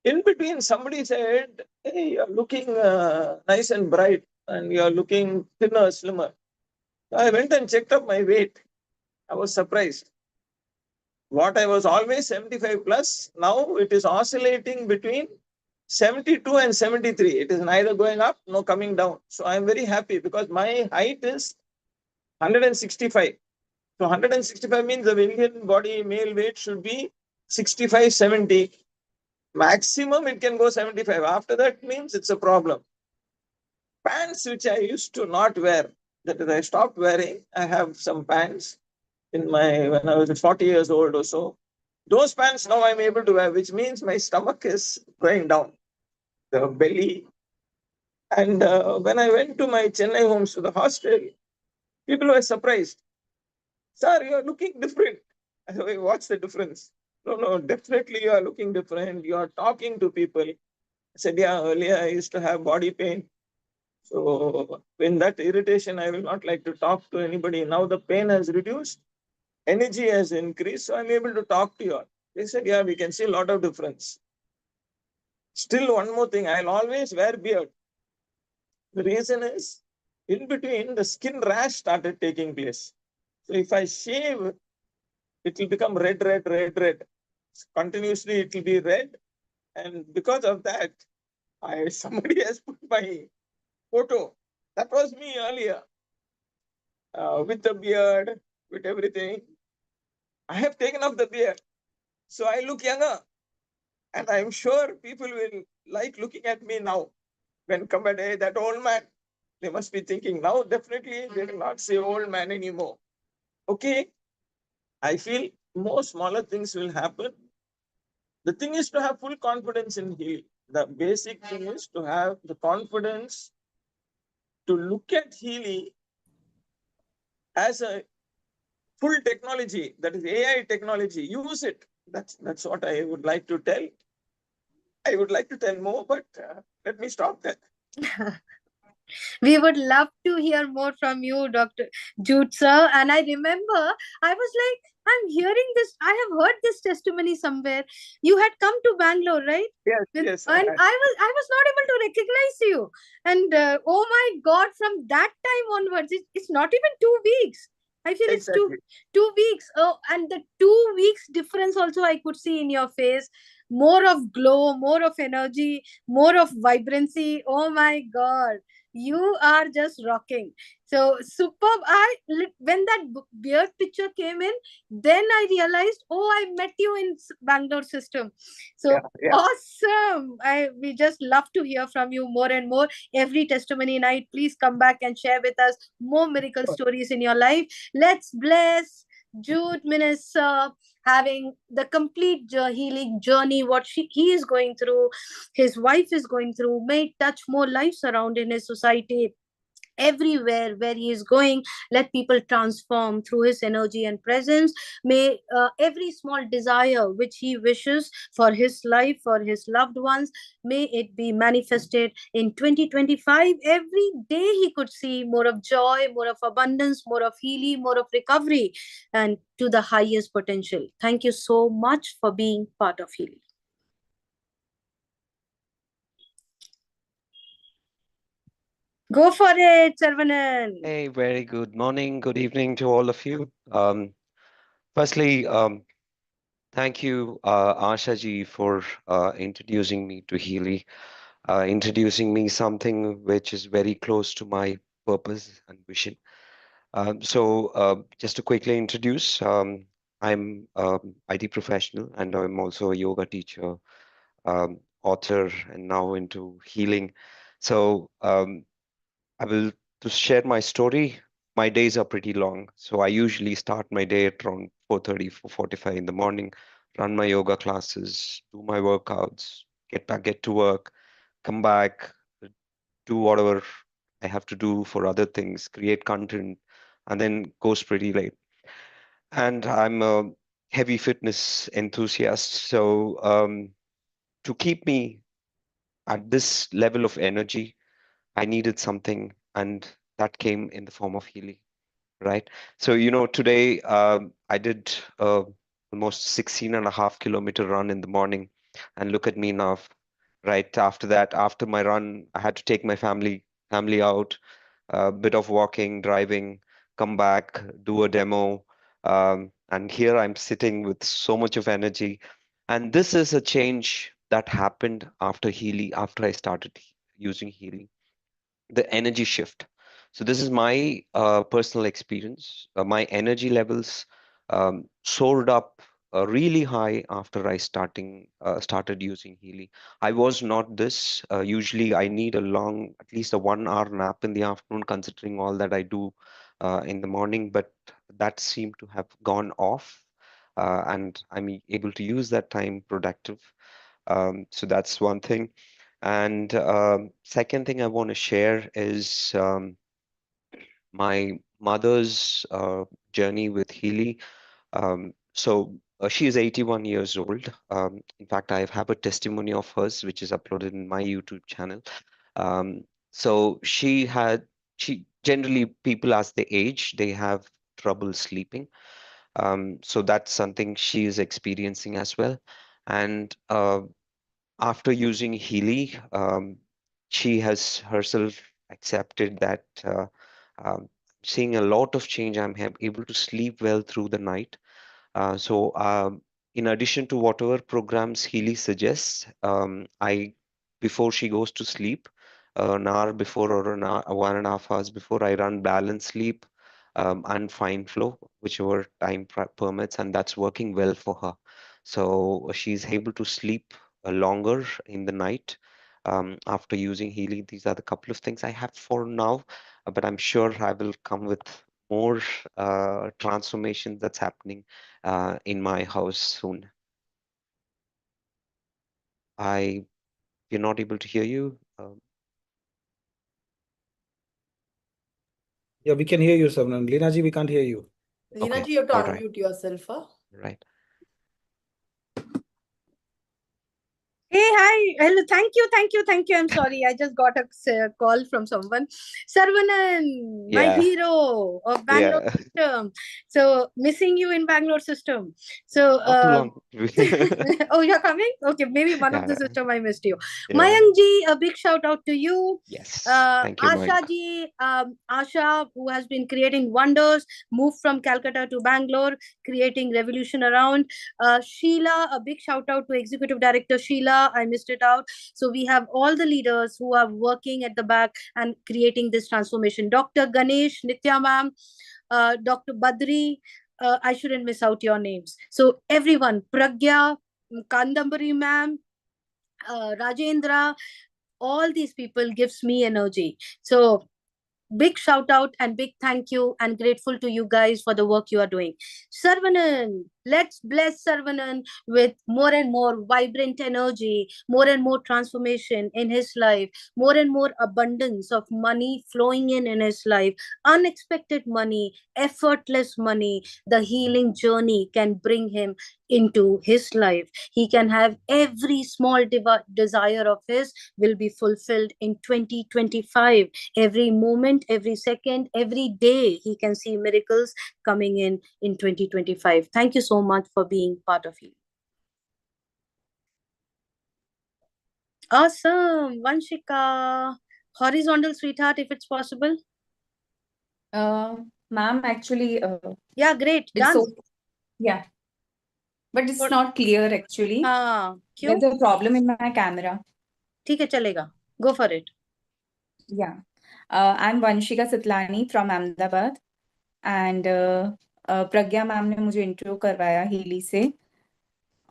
In between, somebody said, hey, you're looking nice and bright and you're looking thinner, slimmer. So I went and checked up my weight. I was surprised. What I was always 75 plus, now it is oscillating between 72 and 73. It is neither going up nor coming down. So I'm very happy because my height is 165. So 165 means the Indian body male weight should be 65, 70. Maximum it can go 75. After that means it's a problem. Pants which I used to not wear, that is I stopped wearing. I have some pants in when I was 40 years old or so. Those pants now I'm able to wear, which means my stomach is going down, the belly. And when I went to my Chennai homes to the hostel, people were surprised. Sir, you are looking different. I said, what's the difference? No, definitely you are looking different. You are talking to people. I said, yeah, earlier I used to have body pain. So in that irritation, I will not like to talk to anybody. Now the pain has reduced, energy has increased, so I'm able to talk to you all. They said, yeah, we can see a lot of difference. Still one more thing, I'll always wear beard. The reason is, in between, the skin rash started taking place. So if I shave, it will become red. Continuously, it will be red. And because of that, somebody has put my photo. That was me earlier. With the beard, with everything. I have taken off the beard. So I look younger. And I'm sure people will like looking at me now. When compared to that old man, they must be thinking now, definitely they will not say old man anymore. Okay, I feel more smaller things will happen. The thing is to have full confidence in Healy. The basic thing is to have the confidence to look at Healy as a full technology, that is AI technology. Use it. That's what I would like to tell. I would like to tell more, but let me stop there. We would love to hear more from you, Dr. Jude, sir. And I remember I was like, I'm hearing this. I have heard this testimony somewhere. You had come to Bangalore, right? Yes. And I was not able to recognize you. And oh my God, from that time onwards, it's not even 2 weeks. I feel it's Exactly. 2 weeks. Oh, and the 2 weeks difference also I could see in your face. More of glow, more of energy, more of vibrancy. Oh my God. You are just rocking. So superb. When that beard picture came in, then I realized, oh, I met you in Bangalore system. Yeah, So yeah. awesome. We just love to hear from you more and more. Every testimony night, please come back and share with us more miracle stories in your life. Let's bless Jude Minister having the complete healing journey, what he is going through, his wife is going through. May it touch more lives around in his society. Everywhere where he is going, let people transform through his energy and presence. May every small desire which he wishes for his life, for his loved ones, may it be manifested in 2025. Every day he could see more of joy, more of abundance, more of healing, more of recovery, and to the highest potential. Thank you so much for being part of healing. Go for it, Servinan. Hey, very good morning, good evening to all of you. Firstly, thank you, Asha ji, for introducing me to Healy, introducing me something which is very close to my purpose and vision. Just to quickly introduce, I'm IT professional and I'm also a yoga teacher, author, and now into healing. I will to share my story. My days are pretty long, so I usually start my day at around 4:30, 4:45 in the morning, run my yoga classes, do my workouts, get to work, come back, do whatever I have to do for other things, create content, and then goes pretty late. And I'm a heavy fitness enthusiast, so to keep me at this level of energy, I needed something, and that came in the form of Healy, right? So, today I did almost 16.5 kilometer run in the morning, and look at me now, right? After that, after my run, I had to take my family out, a bit of walking, driving, come back, do a demo, and here I'm sitting with so much of energy. And this is a change that happened after Healy, after I started using Healy, the energy shift. So this is my personal experience. My energy levels soared up really high after I started using Healy. I was not this. Usually, I need a long, at least a 1 hour nap in the afternoon, considering all that I do in the morning. But that seemed to have gone off, and I'm able to use that time productive. So that's one thing. And second thing I want to share is my mother's journey with Healy. She is 81 years old. In fact, I have a testimony of hers, which is uploaded in my YouTube channel. So she generally, people as they age, they have trouble sleeping. So that's something she is experiencing as well. And after using Healy, she has herself accepted that seeing a lot of change. I'm able to sleep well through the night. In addition to whatever programs Healy suggests, before she goes to sleep, an hour before or 1.5 hours before, I run balance sleep and fine flow, whichever time permits, and that's working well for her. So she's able to sleep longer in the night after using Healy. These are the couple of things I have for now, but I'm sure I will come with more transformation that's happening in my house soon. We're not able to hear you. Yeah, we can hear you, Servinan. Leena ji, we can't hear you. Leena Okay, ji, you have to all right, unmute yourself. right. Hey, hi. Hello. Thank you. I'm sorry. I just got a call from someone. Servinan, my Yeah, hero of Bangalore yeah. system. So, missing you in Bangalore system. So, Not too long. oh, you're coming? Okay, maybe one of the Yeah, system I missed you. yeah. Mayank ji, a big shout out to you. Yes. Thank you, Asha Mike. ji, Asha, who has been creating wonders, moved from Calcutta to Bangalore, creating revolution around. Sheila, a big shout out to Executive Director Sheila. I missed it out. So we have all the leaders who are working at the back and creating this transformation. Dr. Ganesh, Nitya ma'am, Dr. Badri. I shouldn't miss out your names. So everyone, Pragya, Kandambari ma'am, Rajendra, all these people gives me energy. So big shout out and big thank you and grateful to you guys for the work you are doing. Sarvanan, let's bless Sarvanan with more and more vibrant energy, more and more transformation in his life, more and more abundance of money flowing in his life, unexpected money, effortless money. The healing journey can bring him into his life. He can have every small desire of his will be fulfilled in 2025. Every moment, every second, every day, he can see miracles coming in 2025. Thank you so much for being part of you. Awesome. Vanshika, horizontal sweetheart, if it's possible. Ma'am, actually, Yeah, great. it's Done. so, yeah, but it's What? not clear actually. हाँ, क्यों? There's a problem in my camera. ठीक है, चलेगा. Go for it. Yeah. I'm Vanshika Sitlani from Ahmedabad, and Pragya ma'am ने मुझे intro करवाया Healy से,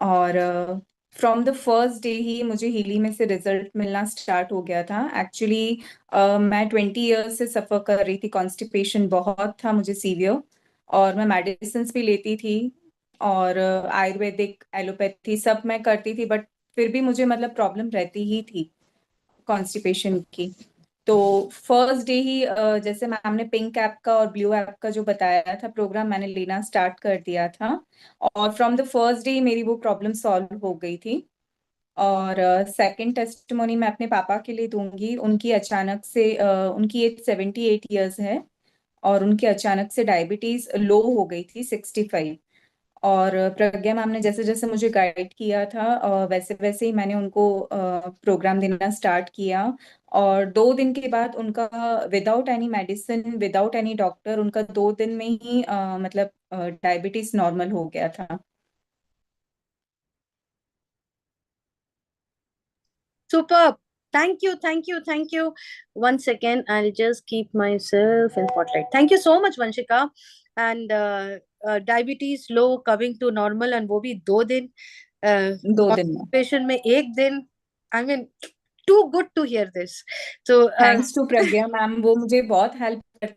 और फ्रॉम द फर्स्ट डे ही मुझे हीली में से रिजल्ट मिलना स्टार्ट हो गया था. एक्चुअली मैं 20 ईयर्स से सफ़र कर रही थी. कॉन्स्टिपेशन बहुत था मुझे सीवियर, और मैं मेडिसिन भी लेती थी, और आयुर्वेदिक, एलोपैथी सब मैं करती थी, बट फिर भी मुझे मतलब प्रॉब्लम रहती ही थी कॉन्स्टिपेशन की. तो फर्स्ट डे ही जैसे मैम ने पिंक ऐप का और ब्लू ऐप का जो बताया था प्रोग्राम, मैंने लेना स्टार्ट कर दिया था, और फ्रॉम द फर्स्ट डे मेरी वो प्रॉब्लम सॉल्व हो गई थी. और सेकंड टेस्टिमोनी मैं अपने पापा के लिए दूंगी. उनकी अचानक से उनकी एज 78 ईयर्स है, और उनकी अचानक से डायबिटीज लो हो गई थी 65. और प्रज्ञा मैम ने जैसे जैसे मुझे गाइड किया था वैसे वैसे ही मैंने उनको प्रोग्राम देना स्टार्ट किया, और 2 दिन के बाद उनका without any medicine, without any doctor, उनका 2 दिन में ही मतलब डायबिटीज नॉर्मल हो गया था. Superb. Thank you. 1 second, I'll just keep myself in spotlight. Thank you so much, Vanshika. And diabetes low coming to normal, and वो भी 2 दिन. 2 दिन में. Constipation में 1 दिन. I mean, too good to hear this. So thanks to Pragya ma'am, वो मुझे बहुत हेल्प करती.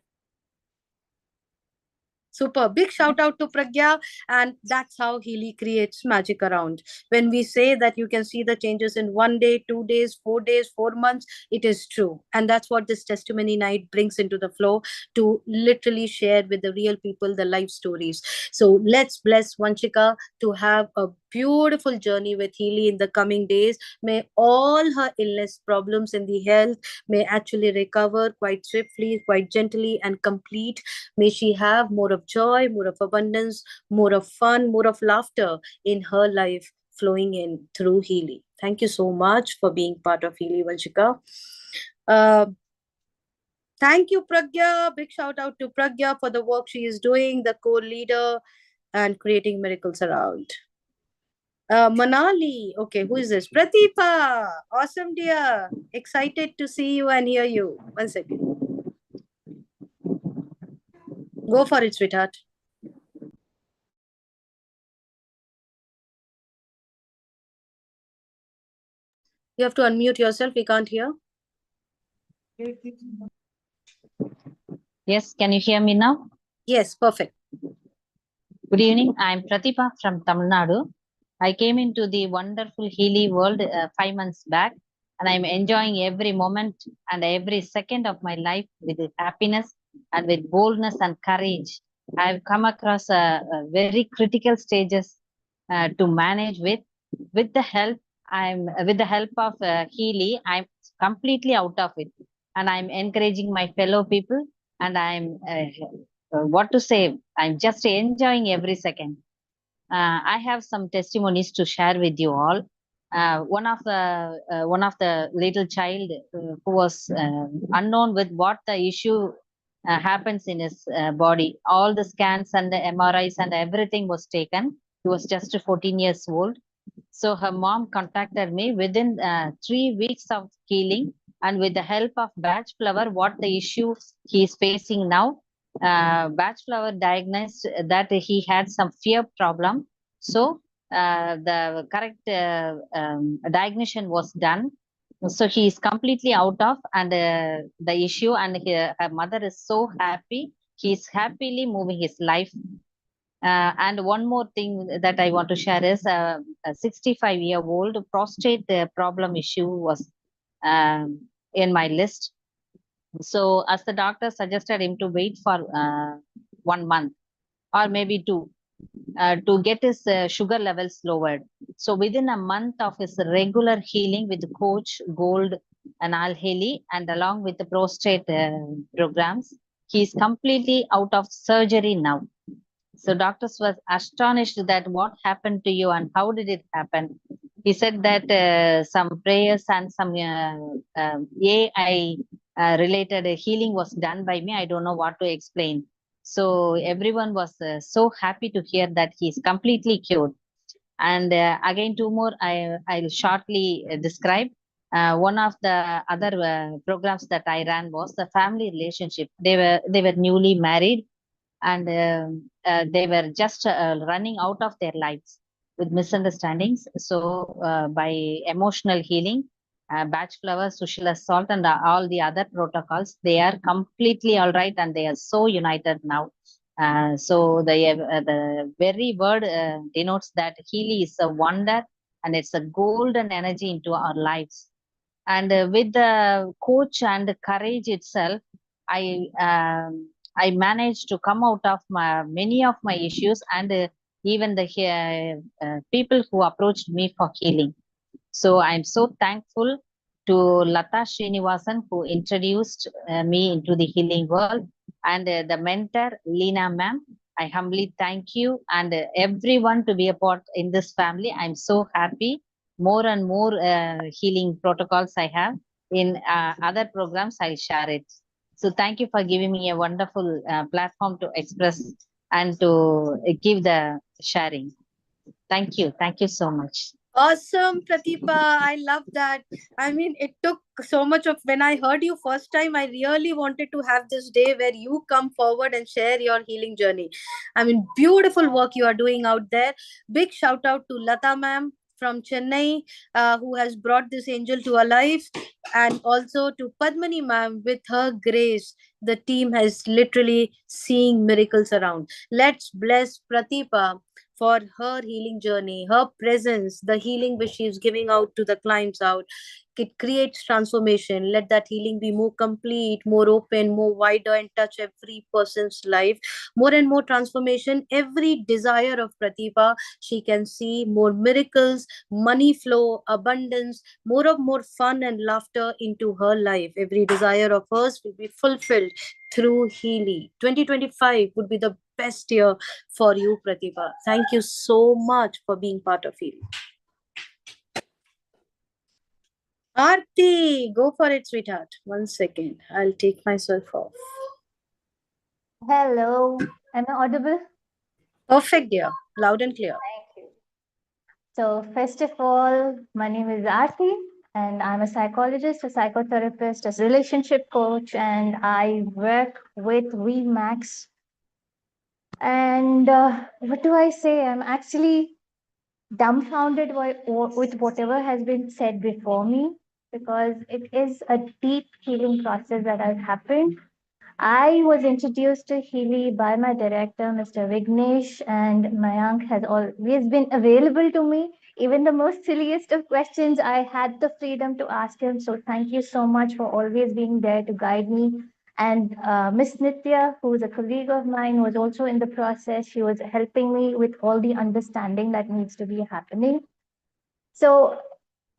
super big shout out to Pragya, and that's how Healy creates magic around. When we say that you can see the changes in 1 day, 2 days, 4 days, 4 months, it is true. And that's what this testimony night brings into the flow, to literally share with the real people the life stories. So let's bless Vanchika to have a beautiful journey with Healy in the coming days. May all her illness problems in the health may actually recover quite swiftly, quite gently, and complete. May she have more of joy, more of abundance, more of fun, more of laughter in her life flowing in through Healy. Thank you so much for being part of Healy, Vanshika. Thank you, Pragya. Big shout out to Pragya for the work she is doing, the co-leader, and creating miracles around. Manali. Okay, who is this? Pratipa. Awesome, dear. Excited to see you and hear you. 1 second. Go for it, sweetheart. You have to unmute yourself. We can't hear. Yes, can you hear me now? Yes, perfect. Good evening. I'm Pratipa from Tamil Nadu. I came into the wonderful Healy world 5 months back, and I'm enjoying every moment and every second of my life with happiness and with boldness and courage. I've come across very critical stages to manage with the help I'm with the help of Healy, I'm completely out of it, and I'm encouraging my fellow people, and I'm what to say? I'm just enjoying every second. I have some testimonies to share with you all. One of the little child who was unknown with what the issue happens in his body. All the scans and the MRIs and everything was taken. He was just 14 years old. So her mom contacted me within 3 weeks of healing, and with the help of batch flower, what the issue he is facing now. Batch flower diagnosed that he had some fear problem. So the correct diagnosis was done. So he is completely out of and the issue, and her mother is so happy. He is happily moving his life. And one more thing that I want to share is a 65-year-old prostate problem issue was in my list. So as the doctor suggested him to wait for 1 month or maybe two to get his sugar levels lowered. So within a month of his regular healing with coach, gold, and Healy, and along with the prostate programs, he is completely out of surgery now. So doctors was astonished that what happened to you and how did it happen. He said that some prayers and some AI related healing was done by me. I don't know what to explain. So everyone was so happy to hear that he's completely cured. And again, two more I'll shortly describe. One of the other programs that I ran was the family relationship. They were newly married, and they were just running out of their lives with misunderstandings. So by emotional healing, batch flower, social assault, and all the other protocols, they are completely all right, and they are so united now. So the very word denotes that Healy is a wonder, and it's a golden energy into our lives. And with the coach and courage itself, I managed to come out of many of my issues, and even the people who approached me for healing. So I'm so thankful to Lata Srinivasan, who introduced me into the healing world, and the mentor, Leena ma'am. I humbly thank you, and everyone to be a part in this family. I'm so happy. More and more healing protocols I have in other programs, I'll share it. So thank you for giving me a wonderful platform to express and to give the sharing. Thank you. Thank you so much. Awesome, Pratipa. I love that. I mean, it took so much of when I heard you first time, I really wanted to have this day where you come forward and share your healing journey. I mean, beautiful work you are doing out there. Big shout out to Lata ma'am from Chennai, who has brought this angel to our life, and also to Padmani ma'am. With her grace, the team has literally seeing miracles around. Let's bless Pratipa for her healing journey, her presence, the healing which she is giving out to the clients out. It creates transformation. Let that healing be more complete, more open, more wider, and touch every person's life. More and more transformation. Every desire of Pratipa, she can see more miracles, money flow, abundance, more fun and laughter into her life. Every desire of hers will be fulfilled through Healy. 2025 would be the best year for you, Pratipa. Thank you so much for being part of Healy. Arti, go for it, sweetheart. 1 second. I'll take myself off. Hello, am I audible? Perfect, dear. Loud and clear. Thank you. So, first of all, my name is Arti, and I'm a psychologist, a psychotherapist, a relationship coach, and I work with VMAX. And what do I say? I'm actually dumbfounded with whatever has been said before me, because it is a deep healing process that has happened. I was introduced to Healy by my director, Mr. Vignesh, and Mayank has always been available to me. Even the most silliest of questions, I had the freedom to ask him. So thank you so much for always being there to guide me. And Miss Nitya, who is a colleague of mine, was also in the process. She was helping me with all the understanding that needs to be happening. So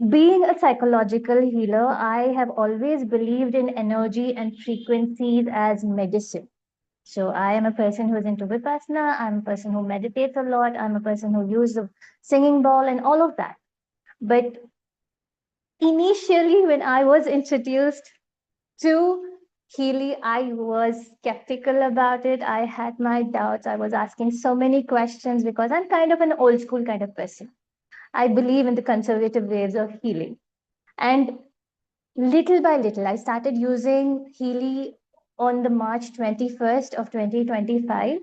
being a psychological healer, I have always believed in energy and frequencies as medicine. So I am a person who is into Vipassana. I'm a person who meditates a lot. I'm a person who uses the singing bowl and all of that. But initially, when I was introduced to Healy, I was skeptical about it. I had my doubts. I was asking so many questions because I'm kind of an old school kind of person. I believe in the conservative ways of healing. And little by little, I started using Healy on the March 21st of 2025.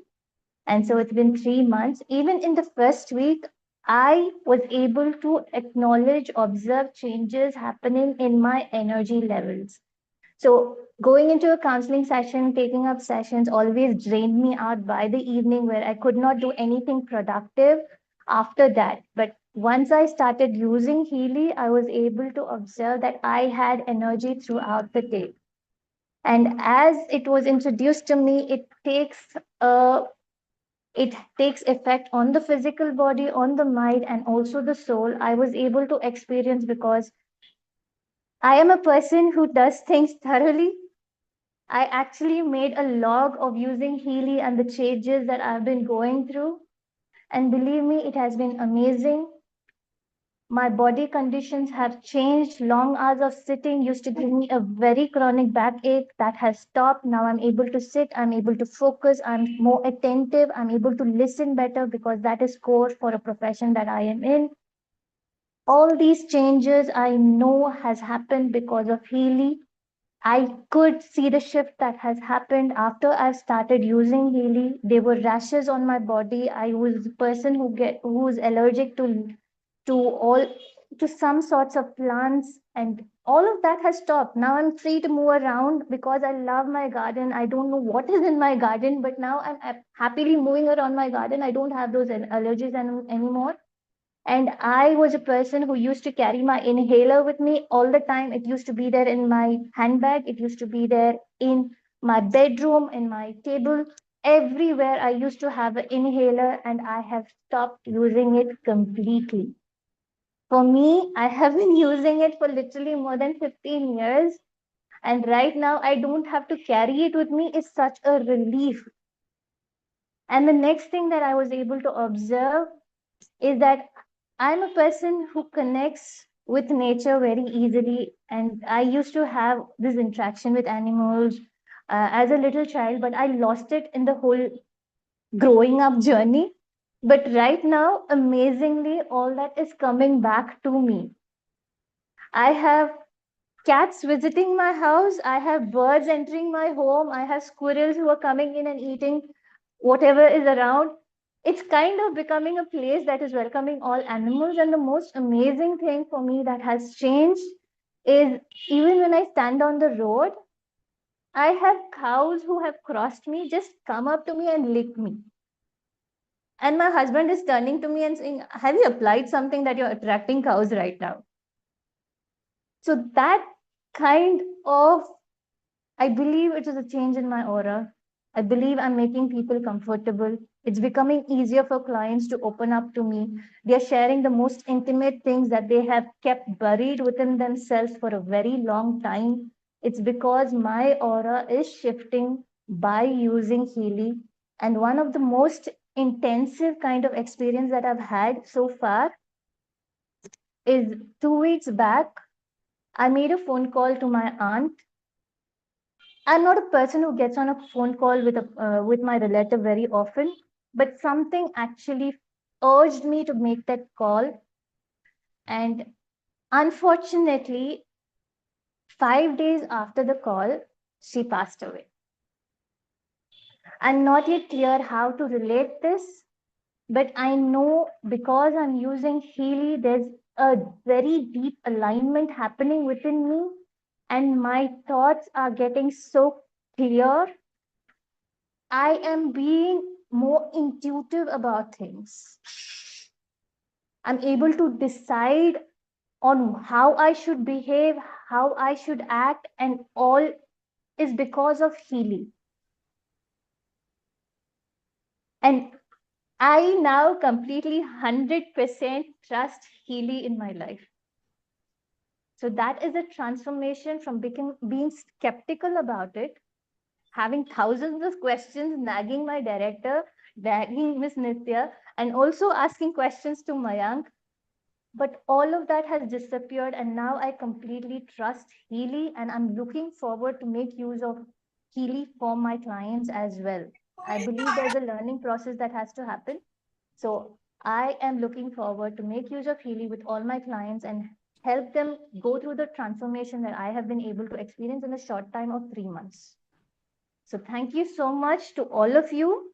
And so it's been 3 months. Even in the first week, I was able to acknowledge, observe changes happening in my energy levels. So going into a counseling session, taking up sessions always drained me out by the evening where I could not do anything productive after that. But once I started using Healy, I was able to observe that I had energy throughout the day. And as it was introduced to me, it takes effect on the physical body, on the mind, and also the soul. I was able to experience because I am a person who does things thoroughly. I actually made a log of using Healy and the changes that I've been going through. And believe me, it has been amazing. My body conditions have changed. Long hours of sitting used to give me a very chronic backache that has stopped. Now I'm able to sit, I'm able to focus, I'm more attentive, I'm able to listen better because that is core for a profession that I am in. All these changes I know has happened because of Healy. I could see the shift that has happened after I started using Healy. There were rashes on my body. I was a person who's allergic all to some sorts of plants, and all of that has stopped. Now I'm free to move around because I love my garden. I don't know what is in my garden, but now I'm happily moving around my garden. I don't have those allergies anymore. And I was a person who used to carry my inhaler with me all the time. It used to be there in my handbag. It used to be there in my bedroom, in my table. Everywhere I used to have an inhaler, and I have stopped using it completely. For me, I have been using it for literally more than 15 years. And right now, I don't have to carry it with me. It's such a relief. And the next thing that I was able to observe is that I'm a person who connects with nature very easily. And I used to have this interaction with animals as a little child, but I lost it in the whole growing up journey. But right now, amazingly, all that is coming back to me. I have cats visiting my house. I have birds entering my home. I have squirrels who are coming in and eating whatever is around. It's kind of becoming a place that is welcoming all animals. And the most amazing thing for me that has changed is even when I stand on the road, I have cows who have crossed me just come up to me and lick me. And my husband is turning to me and saying, "Have you applied something that you're attracting cows right now?" So that kind of, I believe it is a change in my aura. I believe I'm making people comfortable. It's becoming easier for clients to open up to me. They're sharing the most intimate things that they have kept buried within themselves for a very long time. It's because my aura is shifting by using Healy. And one of the most intensive kind of experience that I've had so far is 2 weeks back, I made a phone call to my aunt. I'm not a person who gets on a phone call with my relative very often, but something actually urged me to make that call. And unfortunately, 5 days after the call, she passed away. I'm not yet clear how to relate this, but I know because I'm using Healy, there's a very deep alignment happening within me, and my thoughts are getting so clear. I am being more intuitive about things. I'm able to decide on how I should behave, how I should act, and all is because of Healy. And I now completely 100% trust Healy in my life. So that is a transformation from being skeptical about it, having thousands of questions, nagging my director, nagging Miss Nitya, and also asking questions to Mayank. But all of that has disappeared, and now I completely trust Healy, and I'm looking forward to make use of Healy for my clients as well. I believe there's a learning process that has to happen. So I am looking forward to make use of Healy with all my clients and help them go through the transformation that I have been able to experience in a short time of 3 months. So thank you so much to all of you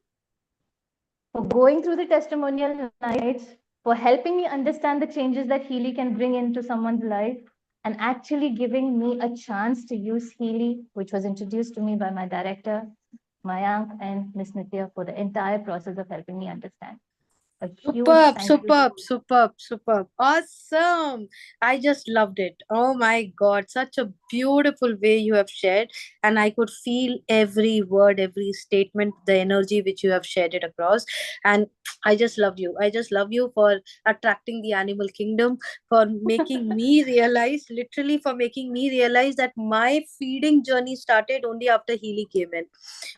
for going through the testimonial nights, for helping me understand the changes that Healy can bring into someone's life, and actually giving me a chance to use Healy, which was introduced to me by my director, Mayank and Miss Nitya, for the entire process of helping me understand. A huge Superb, thank you. superb, superb, superb. Awesome. I just loved it. Oh my God. Such a beautiful way you have shared. And I could feel every word, every statement, the energy which you have shared it across. And I just love you. I just love you for attracting the animal kingdom, for making me realize, literally, for making me realize that my feeding journey started only after Healy came in.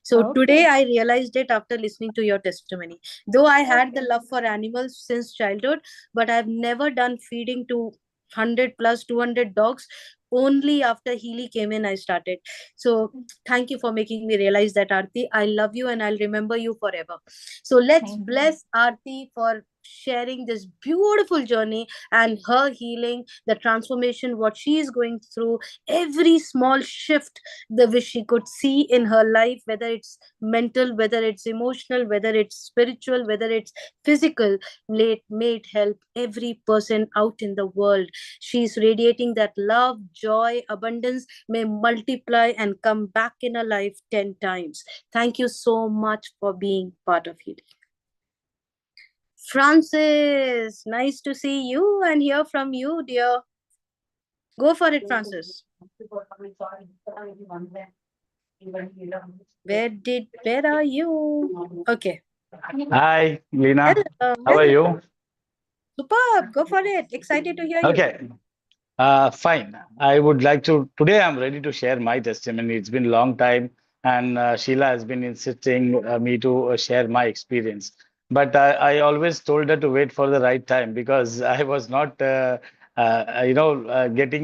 So today Okay. I realized it after listening to your testimony. Though I had the Okay. love for animals since childhood, but I've never done feeding to 100 plus 200 dogs. Only after Healy came in, I started. So thank you for making me realize that, Arti. I love you and I'll remember you forever. So let's Thank you. bless Arti for sharing this beautiful journey and her healing, the transformation, what she is going through, every small shift the which she could see in her life, whether it's mental, whether it's emotional, whether it's spiritual, whether it's physical. May it help every person out in the world. She's radiating that love, joy, abundance may multiply and come back in her life 10 times. Thank you so much for being part of it. Francis, nice to see you and hear from you, dear. Go for it, Francis. Where are you? Okay. Hi, Lena. Hello. How are Hello. you? Superb. Go for it. Excited to hear you. Okay. Fine. I would like to, today I'm ready to share my testimony. It's been a long time, and Sheila has been insisting me to share my experience. But I always told her to wait for the right time because I was not, getting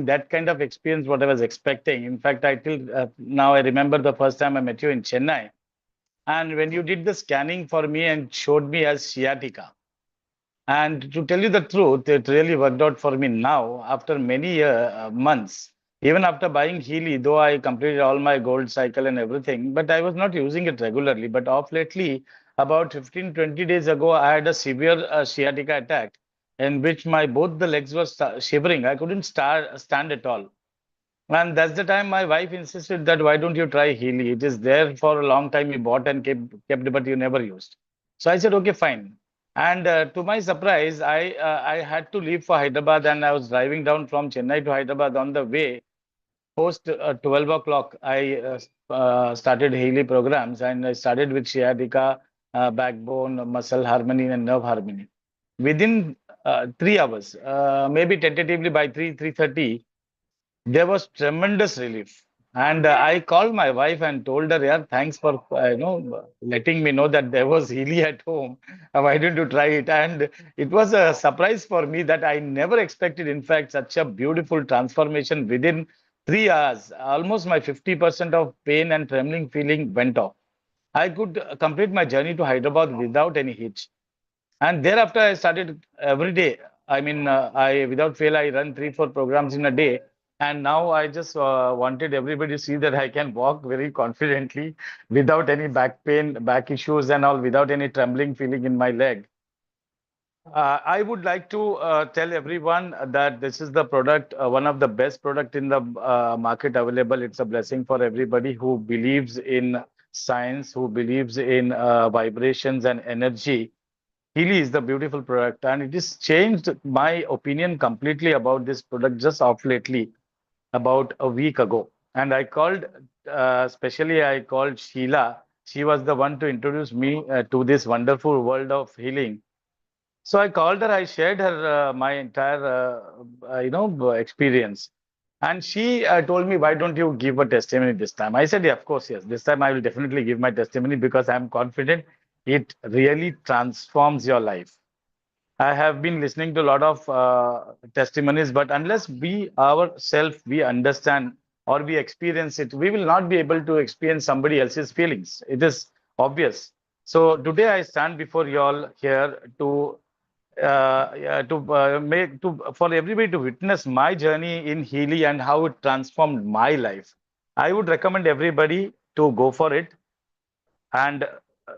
that kind of experience what I was expecting. In fact, I till now I remember the first time I met you in Chennai, and when you did the scanning for me and showed me as sciatica. And to tell you the truth, it really worked out for me now after many months. Even after buying Healy, though I completed all my gold cycle and everything, but I was not using it regularly. But off lately, about 15, 20 days ago, I had a severe sciatica attack in which my both the legs were shivering. I couldn't stand at all. And that's the time my wife insisted that why don't you try Healy? It is there for a long time. You bought and kept but you never used. So I said, okay, fine. And to my surprise, I had to leave for Hyderabad and I was driving down from Chennai to Hyderabad. On the way, post 12 o'clock, I started Healy programs and I started with sciatica, backbone, muscle harmony, and nerve harmony. Within 3 hours, maybe tentatively by 3:30, there was tremendous relief. And I called my wife and told her, yeah, thanks for letting me know that there was Healy at home. Why didn't you try it? And it was a surprise for me that I never expected, in fact, such a beautiful transformation within 3 hours. Almost my 50% of pain and trembling feeling went off. I could complete my journey to Hyderabad without any hitch. And thereafter, I started every day. I mean, I without fail, I run 3, 4 programs in a day. And now I just wanted everybody to see that I can walk very confidently without any back pain, back issues, and all, without any trembling feeling in my leg. I would like to tell everyone that this is the product, one of the best product in the market available. It's a blessing for everybody who believes in science, who believes in vibrations and energy. Healy is the beautiful product, and it has changed my opinion completely about this product just off lately, about a week ago. And I called, especially I called Sheila. She was the one to introduce me to this wonderful world of healing. So I called her. I shared her my entire, experience. And she told me, why don't you give a testimony this time? I said, yeah, of course, yes. This time I will definitely give my testimony because I'm confident it really transforms your life. I have been listening to a lot of testimonies, but unless we ourselves we understand or we experience it, we will not be able to experience somebody else's feelings. It is obvious. So today I stand before you all here to make to for everybody to witness my journey in Healy and how it transformed my life. I would recommend everybody to go for it and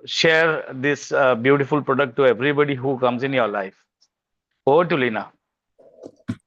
share this beautiful product to everybody who comes in your life. Over to Lina.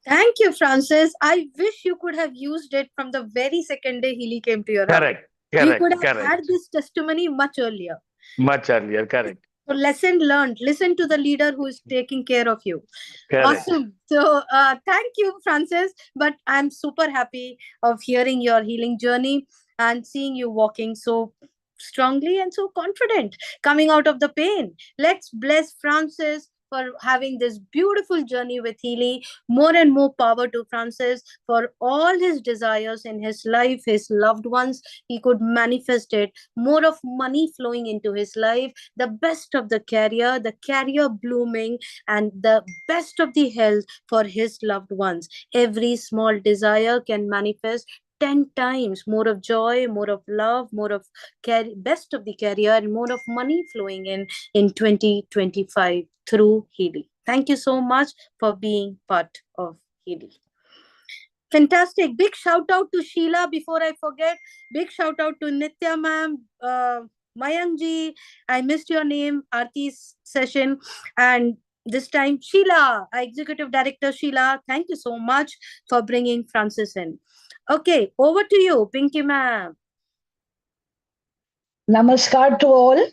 Thank you, Francis. I wish you could have used it from the very second day Healy came to your house. Correct, You could correct, have had correct. this testimony much earlier. Much earlier, correct. So lesson learned. Listen to the leader who is taking care of you. Correct. Awesome. So thank you, Francis. But I'm super happy of hearing your healing journey and seeing you walking so strongly and so confident coming out of the pain. Let's bless Francis for having this beautiful journey with Healy. More and more power to Francis for all his desires in his life, his loved ones. He could manifest it. More of money flowing into his life, the best of the career blooming, and the best of the health for his loved ones. Every small desire can manifest 10 times more of joy, more of love, more of best of the career, and more of money flowing in 2025 through Healy. Thank you so much for being part of Healy. Fantastic. Big shout out to Sheila before I forget. Big shout out to Nitya ma'am, Mayank ji. I missed your name, Arti's session. And this time, Sheila, Executive Director Sheila, thank you so much for bringing Francis in. Okay, over to you, Pinky ma'am. Namaskar to all.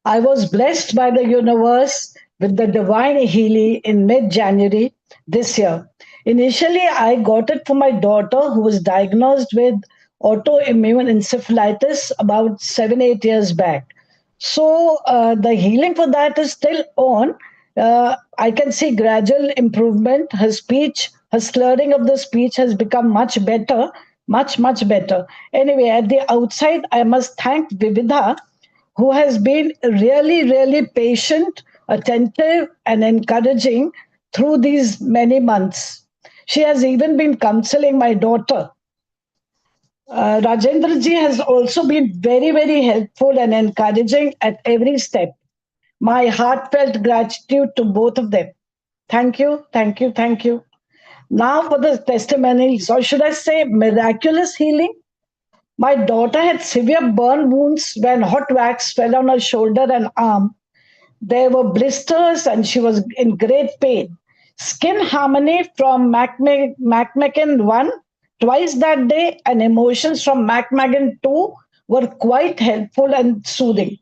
I was blessed by the universe with the divine Healy in mid January this year. Initially, I got it for my daughter who was diagnosed with autoimmune encephalitis about 7-8 years back. So, the healing for that is still on. I can see gradual improvement. Her speech, her slurring of the speech has become much better, much better. Anyway, at the outside, I must thank Vividha, who has been really patient, attentive, and encouraging through these many months. She has even been counseling my daughter. Rajendra ji has also been very helpful and encouraging at every step. My heartfelt gratitude to both of them. Thank you, thank you, thank you. Now for the testimonies, or should I say miraculous healing? My daughter had severe burn wounds when hot wax fell on her shoulder and arm. There were blisters and she was in great pain. Skin Harmony from MacMagan 1 twice that day and emotions from MacMagan 2 were quite helpful and soothing.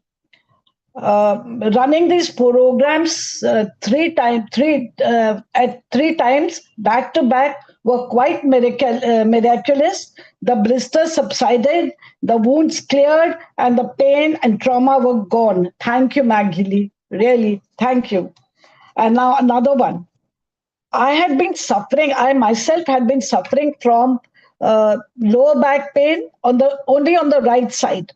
Running these programs at three times back to back were quite miraculous. The blisters subsided, the wounds cleared, and the pain and trauma were gone. Thank you, Maggie. Really, thank you. And now another one. I myself had been suffering from lower back pain only on the right side.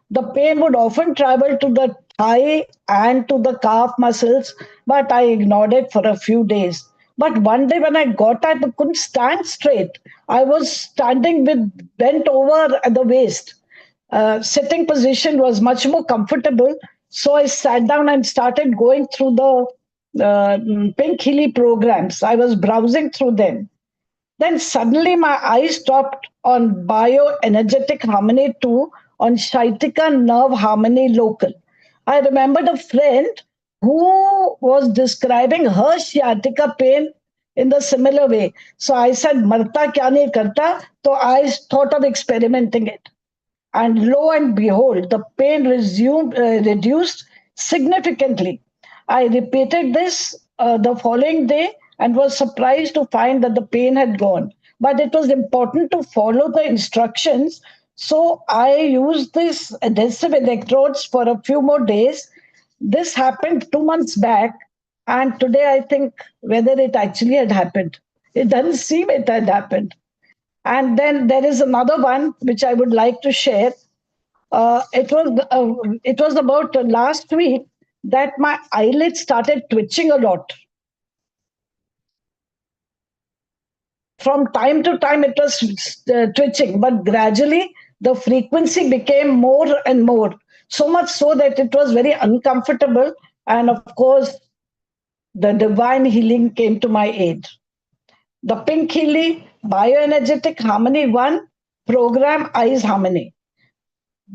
The pain would often travel to the thigh and to the calf muscles, but I ignored it for a few days. But one day when I got up, I couldn't stand straight. I was standing with bent over at the waist. Sitting position was much more comfortable. So I sat down and started going through the Pink Healy programs. I was browsing through them. Then suddenly my eyes stopped on bioenergetic harmony 2 on Shaitika nerve harmony local. I remembered a friend who was describing her sciatica pain in the similar way. So I said, Marta kya nahi karta? So I thought of experimenting it. And lo and behold, the pain reduced significantly. I repeated this the following day and was surprised to find that the pain had gone. But it was important to follow the instructions. So I used these adhesive electrodes for a few more days. This happened 2 months back. And today I think whether it actually had happened. It doesn't seem it had happened. And then there is another one which I would like to share. It was about last week that my eyelids started twitching a lot. From time to time, it was twitching, but gradually the frequency became more and more. So much so that it was very uncomfortable. And of course, the divine healing came to my aid. The Pink Healy Bioenergetic Harmony 1 program Eyes Harmony.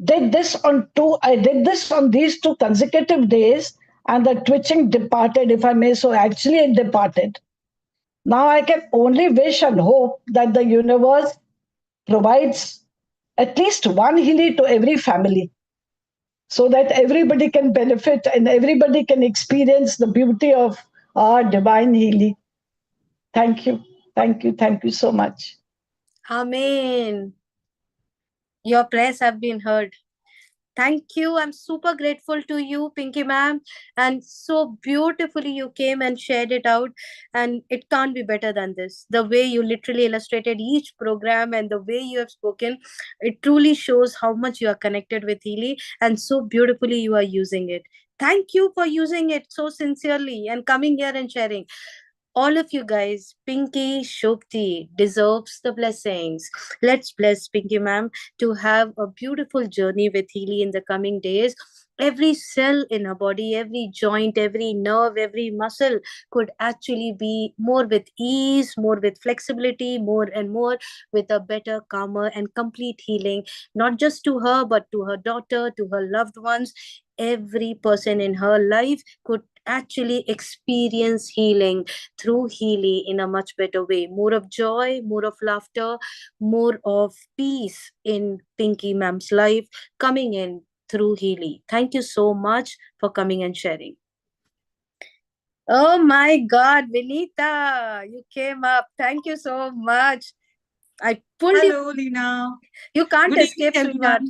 I did this on these 2 consecutive days, and the twitching departed, if I may. So actually, it departed. Now I can only wish and hope that the universe provides at least one Healy to every family so that everybody can benefit and everybody can experience the beauty of our divine Healy. Thank you. Thank you. Thank you so much. Amen. Your prayers have been heard. Thank you. I'm super grateful to you, Pinky ma'am. And so beautifully you came and shared it out. And it can't be better than this. The way you literally illustrated each program and the way you have spoken, it truly shows how much you are connected with Healy and so beautifully you are using it. Thank you for using it so sincerely and coming here and sharing. All of you guys, Pinky Shokti deserves the blessings. Let's bless Pinky ma'am to have a beautiful journey with Healy in the coming days. Every cell in her body, every joint, every nerve, every muscle could actually be more with ease, more with flexibility, more and more with a better, calmer, and complete healing, not just to her, but to her daughter, to her loved ones. Every person in her life could actually experience healing through Healy in a much better way. More of joy, more of laughter, more of peace in Pinky ma'am's life coming in through Healy. Thank you so much for coming and sharing. Oh my God, Vinita, you came up. Thank you so much. I pulled Hello, Lina. You can't Good escape, evening, sweetheart.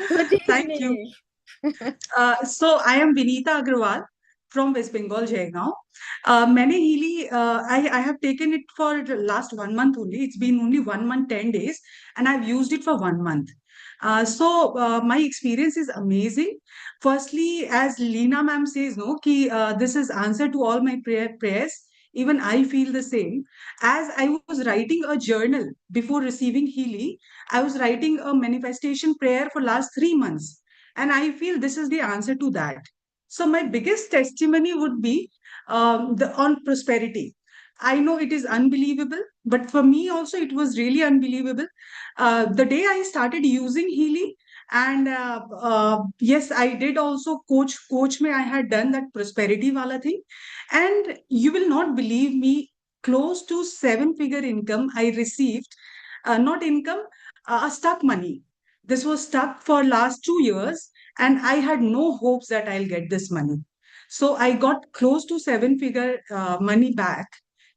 everyone. Good Thank you. evening. So I am Vinita Agrawal from West Bengal, Jaigaon. मैंने Healy, I have taken it for the last 1 month only. It's been only 1 month, 10 days, and I've used it for 1 month. My experience is amazing. Firstly, as Lina ma'am says, no, कि this is answer to all my prayers. Even I feel the same. As I was writing a journal before receiving Healy, I was writing a manifestation prayer for last 3 months. And I feel this is the answer to that. So my biggest testimony would be on prosperity. I know it is unbelievable, but for me also it was really unbelievable. The day I started using Healy, and yes, I did also coach me. I had done that prosperity wala thing, and you will not believe me. Close to 7-figure income I received, not income, stuck money. This was stuck for last 2 years, and I had no hopes that I'll get this money. So I got close to 7-figure money back.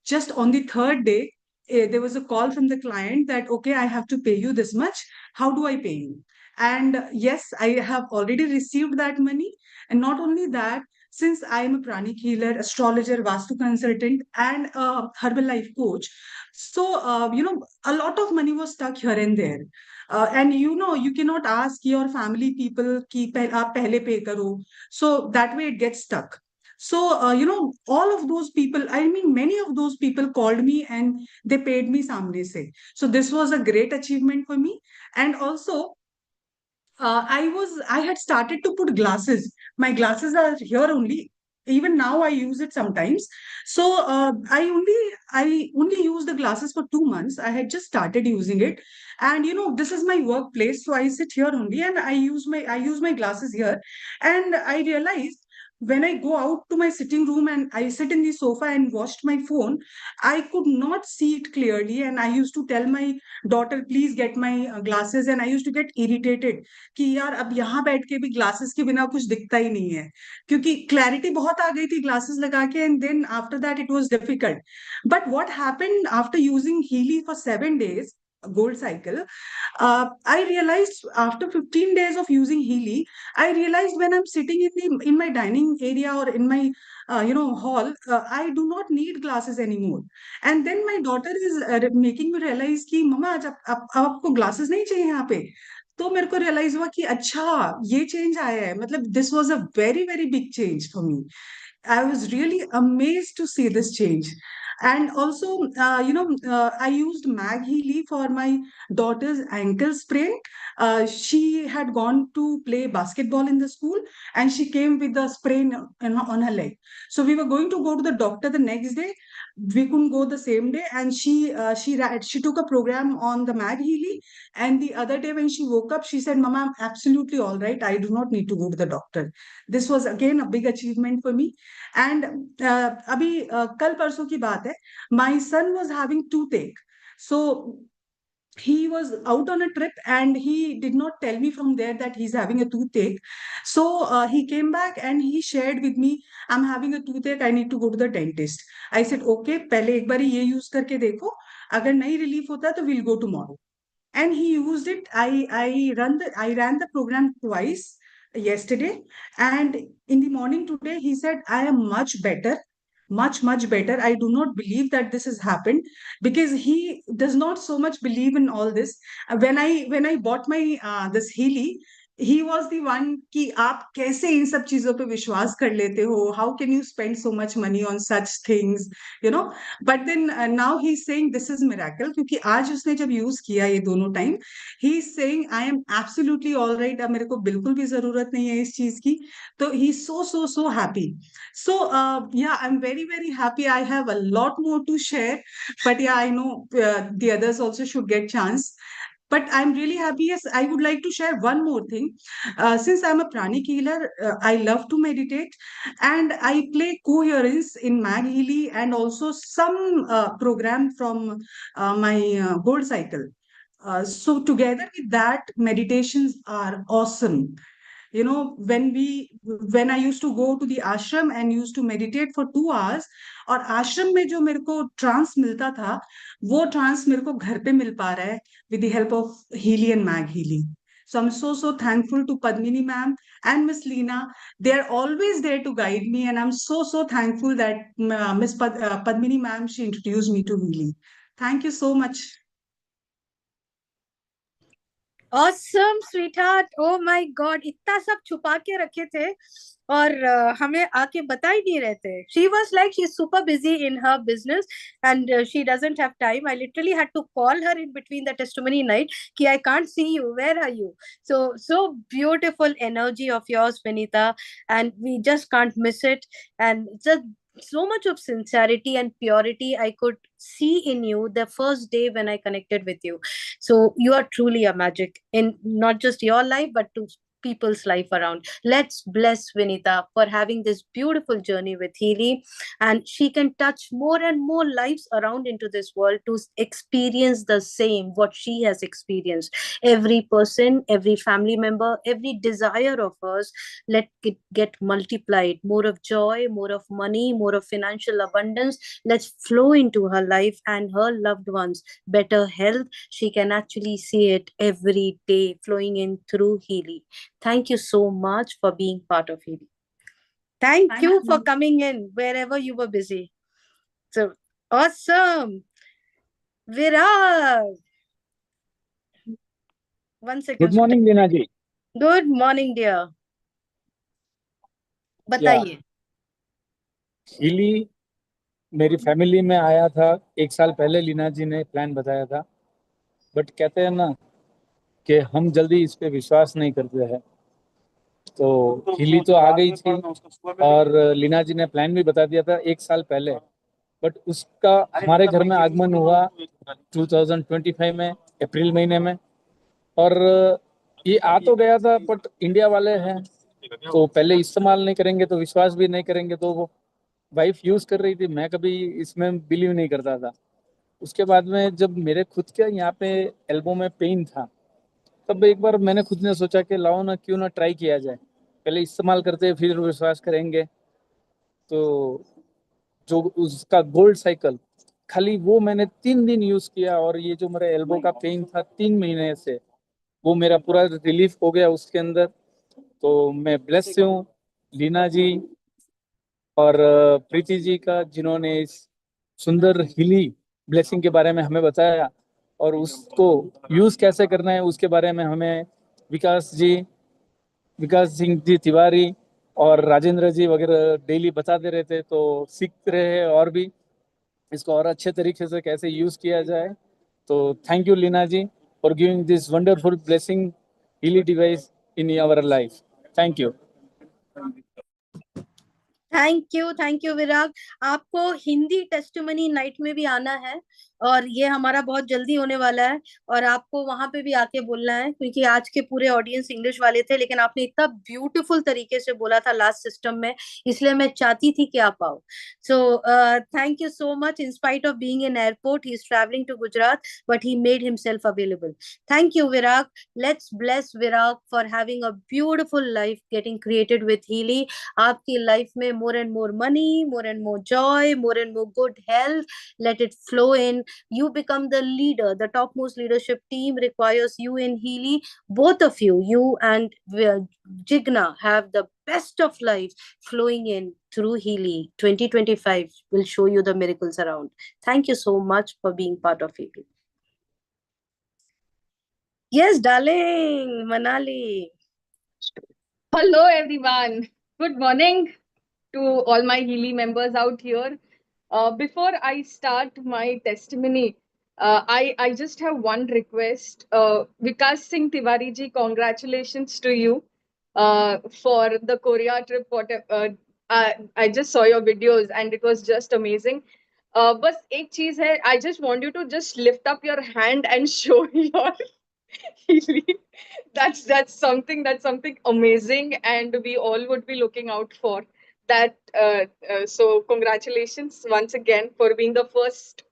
Just on the third day, there was a call from the client that, okay, I have to pay you this much. How do I pay you? And yes, I have already received that money. And not only that, since I am a pranic healer, astrologer, Vastu consultant, and a herbal life coach, so a lot of money was stuck here and there. And you cannot ask your family people ki aap pehle pay karo. So that way it gets stuck. So all of those people, I mean many of those people called me and they paid me samne se. So this was a great achievement for me. And also I had started to put glasses. My glasses are here only. Even now I use it sometimes. So I only use the glasses for 2 months. I had just started using it, and this is my workplace, so I sit here only, and I use my glasses here, and I realized when I go out to my sitting room and I sit in the sofa and watched my phone, I could not see it clearly, and I used to tell my daughter, please get my glasses, and I used to get irritated कि यार अब यहाँ बैठ के भी glasses के बिना कुछ दिखता ही नहीं है क्योंकि क्लैरिटी बहुत आ गई थी ग्लासेस लगा के and then after that it was difficult but what happened after using Healy for 7 days gold cycle, I realized after 15 days of using Healy, I realized when I'm sitting in my dining area or in my hall, I do not need glasses anymore. And then my daughter is making me realize कि मम्मा आज आप आपको glasses नहीं चाहिए यहाँ पे. तो मेरे को realize हुआ कि अच्छा ये change आया है. मतलब this was a very very big change for me. I was really amazed to see this change. And also, I used Mag Healy for my daughter's ankle sprain. She had gone to play basketball in the school and she came with a sprain on her leg. So we were going to go to the doctor the next day. We couldn't go the same day, and she took a program on the Mag Healy. And the other day when she woke up, she said, "Mama, I'm absolutely all right. I do not need to go to the doctor." This was again a big achievement for me. And अभी कल परसों की बात है, my son was having toothache. So he was out on a trip and he did not tell me from there that he's having a toothache. So he came back and he shared with me, I'm having a toothache, I need to go to the dentist. I said, okay, पहले एक बारी ये use करके देखो, अगर नहीं relief होता तो we'll go tomorrow. And he used it. I ran the program twice yesterday, and in the morning today he said, I am much better, much better. I do not believe that this has happened, because he does not so much believe in all this. When I bought my this Healy, he was the one कि आप कैसे इन सब चीजों पे विश्वास कर लेते हो, how can you spend so much money on such things, you know. But then now he's saying this is miracle, क्योंकि आज उसने जब यूज किया ये दोनों time, he's saying I am absolutely all right, अब मेरे को बिल्कुल भी जरूरत नहीं है इस चीज की. तो he's so happy. So yeah, I'm very happy. I have a lot more to share, but yeah, I know the others also should get chance. But I'm really happy. Yes, I would like to share one more thing. Since I'm a pranic healer, I love to meditate, and I play coherence in Mag Healy and also some program from my gold cycle. So together with that, meditations are awesome. You know, when I used to go to the ashram and used to meditate for 2 hours, और आश्रम में जो मेरे को trans मिलता था, वो trans मेरे को घर पे मिल पा रहा है with the help of Healy and Mag Healy. So I'm so thankful to Padmini ma'am and Miss Leena. They're always there to guide me, and I'm so thankful that Miss Padmini ma'am, she introduced me to Healy. Thank you so much. Awesome, sweetheart. Oh my God, इतना सब छुपा के रखे थे और हमें आके बता ही नहीं रहे थे. She was like, she's super busy in her business and she doesn't have time. I literally had to call her in between the testimony night कि I can't see you. Where are you? So beautiful energy of yours, Vinita, and we just can't miss it. And just so much of sincerity and purity I could see in you the first day when I connected with you. So you are truly a magic in not just your life, but to people's life around. Let's bless Vinita for having this beautiful journey with Healy, and she can touch more and more lives around into this world to experience the same what she has experienced. Every person, every family member, every desire of hers, let it get multiplied. More of joy, more of money, more of financial abundance. Let's flow into her life and her loved ones. Better health, she can actually see it every day flowing in through Healy. Thank you so much for being part of Healy. Thank you for coming in wherever you were busy. So awesome. Virat. 1 second. Good morning, Leena ji. Good morning, dear. बताइए. Healy मेरी family में आया था 1 साल पहले. लीना जी ने plan बताया था, बट कहते हैं ना कि हम जल्दी इस पे विश्वास नहीं करते हैं. तो हीली तो आ गई थी और लीना जी ने प्लान भी बता दिया था 1 साल पहले, बट उसका हमारे घर में आगमन हुआ 2025 में अप्रैल महीने में. और ये आ तो गया था, बट इंडिया वाले हैं तो पहले इस्तेमाल नहीं करेंगे तो विश्वास भी नहीं करेंगे. तो वो वाइफ यूज कर रही थी, मैं कभी इसमें बिलीव नहीं करता था. उसके बाद में जब मेरे खुद के यहाँ पे एल्बो में पेन था, तब एक बार मैंने खुद ने सोचा कि लाओ ना, क्यों ना ट्राई किया जाए. पहले इस्तेमाल करते फिर विश्वास करेंगे. तो जो उसका गोल्ड साइकिल खाली वो मैंने 3 दिन यूज किया और ये जो मेरा एल्बो का पेन था 3 महीने से, वो मेरा पूरा रिलीफ हो गया उसके अंदर। तो मैं ब्लेस हूँ लीना जी और प्रीति जी का, जिन्होंने इस सुंदर हिली ब्लेसिंग के बारे में हमें बताया और उसको यूज कैसे करना है उसके बारे में हमें विकास सिंह जी तिवारी और राजेंद्र जी वगैरह डेली बताते रहते, तो सीख रहे हैं और भी इसको और अच्छे तरीके से कैसे यूज किया जाए। तो thank you Leena ji for giving this wonderful blessing Healy device in our life. Thank you. Thank you Virag. आपको हिंदी टेस्टिमनी नाइट में भी आना है और ये हमारा बहुत जल्दी होने वाला है और आपको वहां पे भी आके बोलना है, क्योंकि आज के पूरे ऑडियंस इंग्लिश वाले थे, लेकिन आपने इतना ब्यूटीफुल तरीके से बोला था लास्ट सिस्टम में, इसलिए मैं चाहती थी कि आप आओ। So thank you so much. In spite of being in airport, he is travelling to Gujarat, but he made himself available. Thank you Virag. Let's bless Virag for having a beautiful life getting created with Healy. आपकी life में more and more money, more and more joy, more and more good health. Let it flow in. You become the leader. The topmost leadership team requires you in Healy. Both of you and Jigna, have the best of life flowing in through Healy. 2025 will show you the miracles around. Thank you so much for being part of Healy. Yes, darling, Manali. Hello, everyone. Good morning to all my Healy members out here. Before I start my testimony, I just have one request. Vikas Singh Tiwari ji, congratulations to you for the Korea trip. I just saw your videos and it was just amazing. But एक चीज है, I just want you to just lift up your hand and show your Healy. That's something amazing, and we all would be looking out for that. So congratulations once again for being the first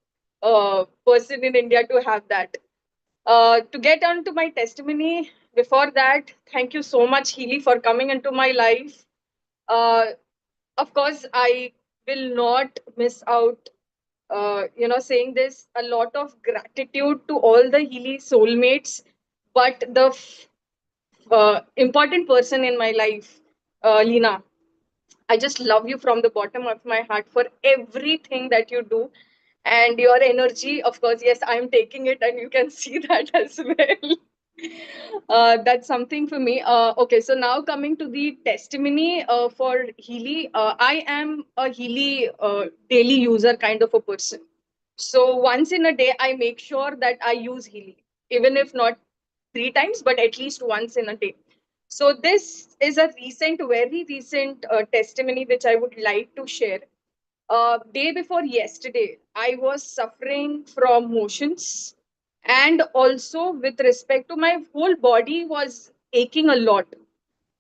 person in India to have that. To get on to my testimony, before that, thank you so much, Healy, for coming into my life. Uh, of course, I will not miss out. Saying this, a lot of gratitude to all the Healy soulmates, but the important person in my life, Lina. I just love you from the bottom of my heart for everything that you do and your energy. Of course, yes, I'm taking it, and you can see that as well. That's something for me. Okay, so now coming to the testimony for Healy, I am a Healy daily user kind of a person. So once in a day, I make sure that I use Healy, even if not 3 times, but at least once in a day. So this is a very recent testimony which I would like to share. Day before yesterday, I was suffering from motions, and also with respect to my whole body was aching a lot.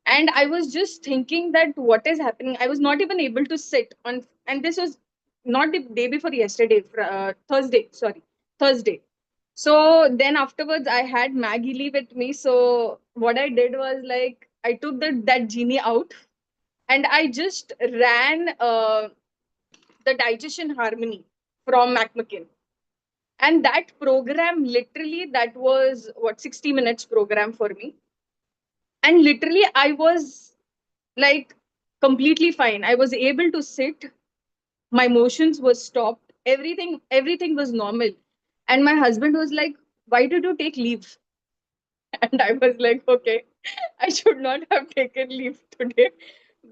And I was just thinking that what is happening. I was not even able to sit on, and this was not the day before yesterday, Thursday. Sorry, Thursday. So then afterwards, I had Maggie Lee with me. So what I did was like I took that genie out, and I just ran the Digestion Harmony from McMckin. And that program, literally, that was what 60 minutes program for me. And literally, I was like completely fine. I was able to sit. My motions were stopped. Everything was normal. And my husband was like, "Why did you take leave?" And I was like, "Okay, I should not have taken leave today."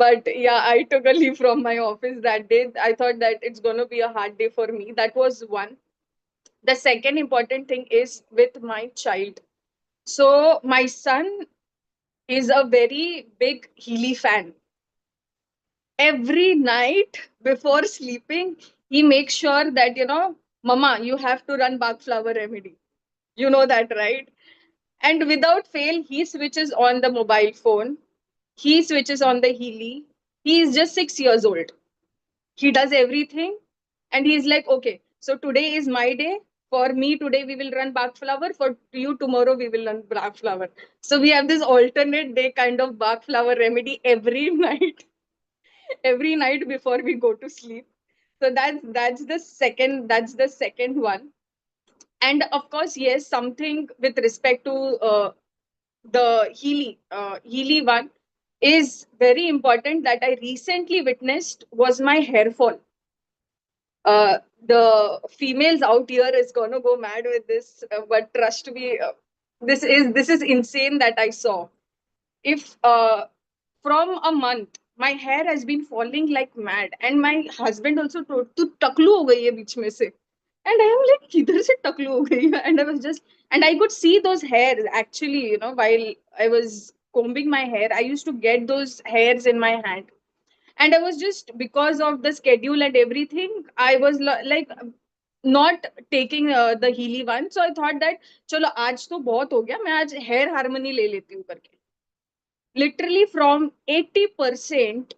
But yeah, I took a leave from my office that day. I thought that it's going to be a hard day for me. That was one. The second important thing is with my child. So my son is a very big Healy fan. Every night before sleeping, he makes sure that, Mama, you have to run Bach flower remedy. You know that, right? And without fail, he switches on the mobile phone. He switches on the Healy. He is just 6 years old. He does everything. And he's like, okay, so today is my day. For me, today we will run Bach flower. For you, tomorrow we will run Bach flower. So we have this alternate day kind of Bach flower remedy every night, every night before we go to sleep. So that's the second one. And of course, yes, something with respect to the Healy one is very important that I recently witnessed was my hair fall. The females out here is gonna go mad with this, but trust me, this is insane that I saw. If from a month my hair has been falling like mad, and my husband also told to टकलू हो गई है बीच में से, and I am like किधर से टकलू हो गई है? And I was just, and I could see those hairs actually, while I was combing my hair, I used to get those hairs in my hand. And I was just, because of the schedule and everything, I was like not taking the Healy one. So I thought that चलो आज तो बहुत हो गया, मैं आज hair harmony ले लेती हूँ करके. Literally from 80%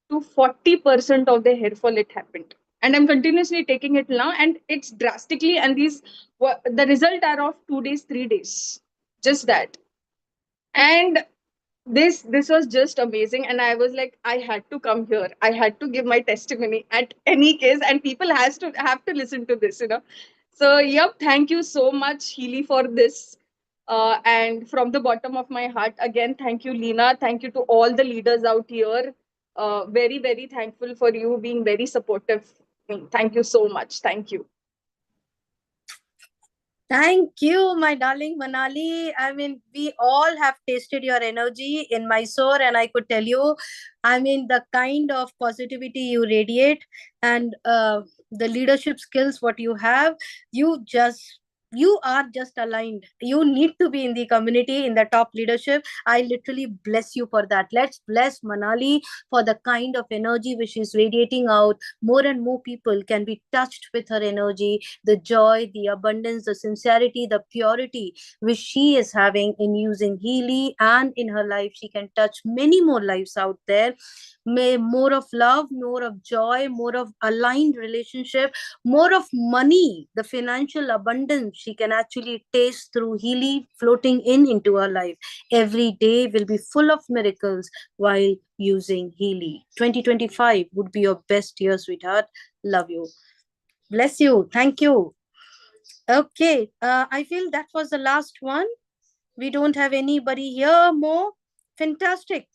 to 40% of the hair fall it happened. And I'm continuously taking it now, and it's drastically, and the result are of 2 days, 3 days, just that. And this was just amazing, and I was like, I had to come here, I had to give my testimony at any case, and people have to listen to this. So yep, thank you so much, Healy, for this. And from the bottom of my heart, again, thank you, Lena. Thank you to all the leaders out here. Very, very thankful for you being very supportive. Thank you so much. Thank you. Thank you, my darling Manali. I mean, we all have tasted your energy in Mysore, and I could tell you, I mean, the kind of positivity you radiate and the leadership skills what you have, you are just aligned. You need to be in the community, in the top leadership. I literally bless you for that. Let's bless Manali for the kind of energy which is radiating out. More and more people can be touched with her energy, the joy, the abundance, the sincerity, the purity which she is having in using Healy, and in her life she can touch many more lives out there. May more of love, more of joy, more of aligned relationship, more of money, the financial abundance she can actually taste through Healy floating into her life. Every day will be full of miracles while using Healy. 2025 would be your best year, sweetheart. Love you. Bless you. Thank you. Okay, I feel that was the last one. We don't have anybody here more. Fantastic.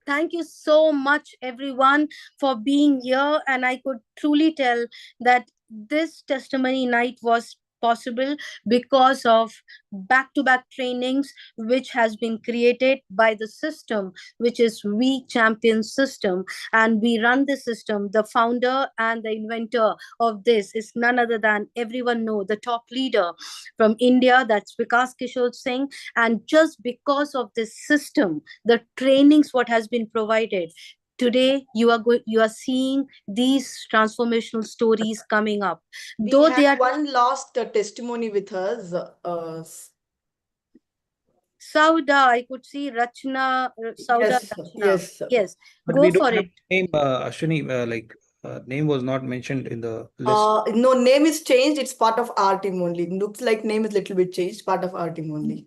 Thank you so much, everyone, for being here. And I could truly tell that this testimony night was possible because of back-to-back trainings which has been created by the system, which is We Champion system. And we run the system. The founder and the inventor of this is none other than, everyone know, the top leader from India, that's Vikas Kishore Singh. And just because of this system, the trainings what has been provided, today you are seeing these transformational stories coming up. We Though had they are one last testimony with us. Sauda, I could see Rachna, Sauda Yes, Rachna. yes. Yes, But go we don't for have it. name, Ashwini, name was not mentioned in the list. No, name is changed. It's part of our team only. Looks like name is little bit changed. Part of our team only.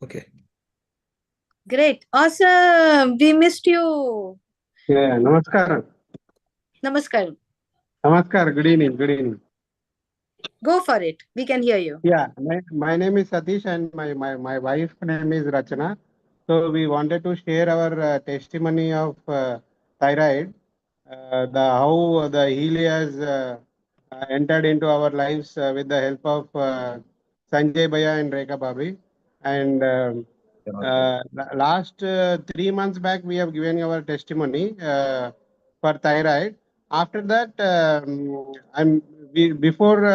Okay. Great. Awesome. We missed you. Yeah, namaskar. Namaskar. Namaskar. Good evening. Good evening. Go for it. We can hear you. Yeah, my name is Satish, and my wife's name is Rachana. So we wanted to share our testimony of thyroid, how the Healy has entered into our lives with the help of Sanjay Bhaiya and Rekha Bhabhi. And last 3 months back, we have given our testimony for thyroid. After that, before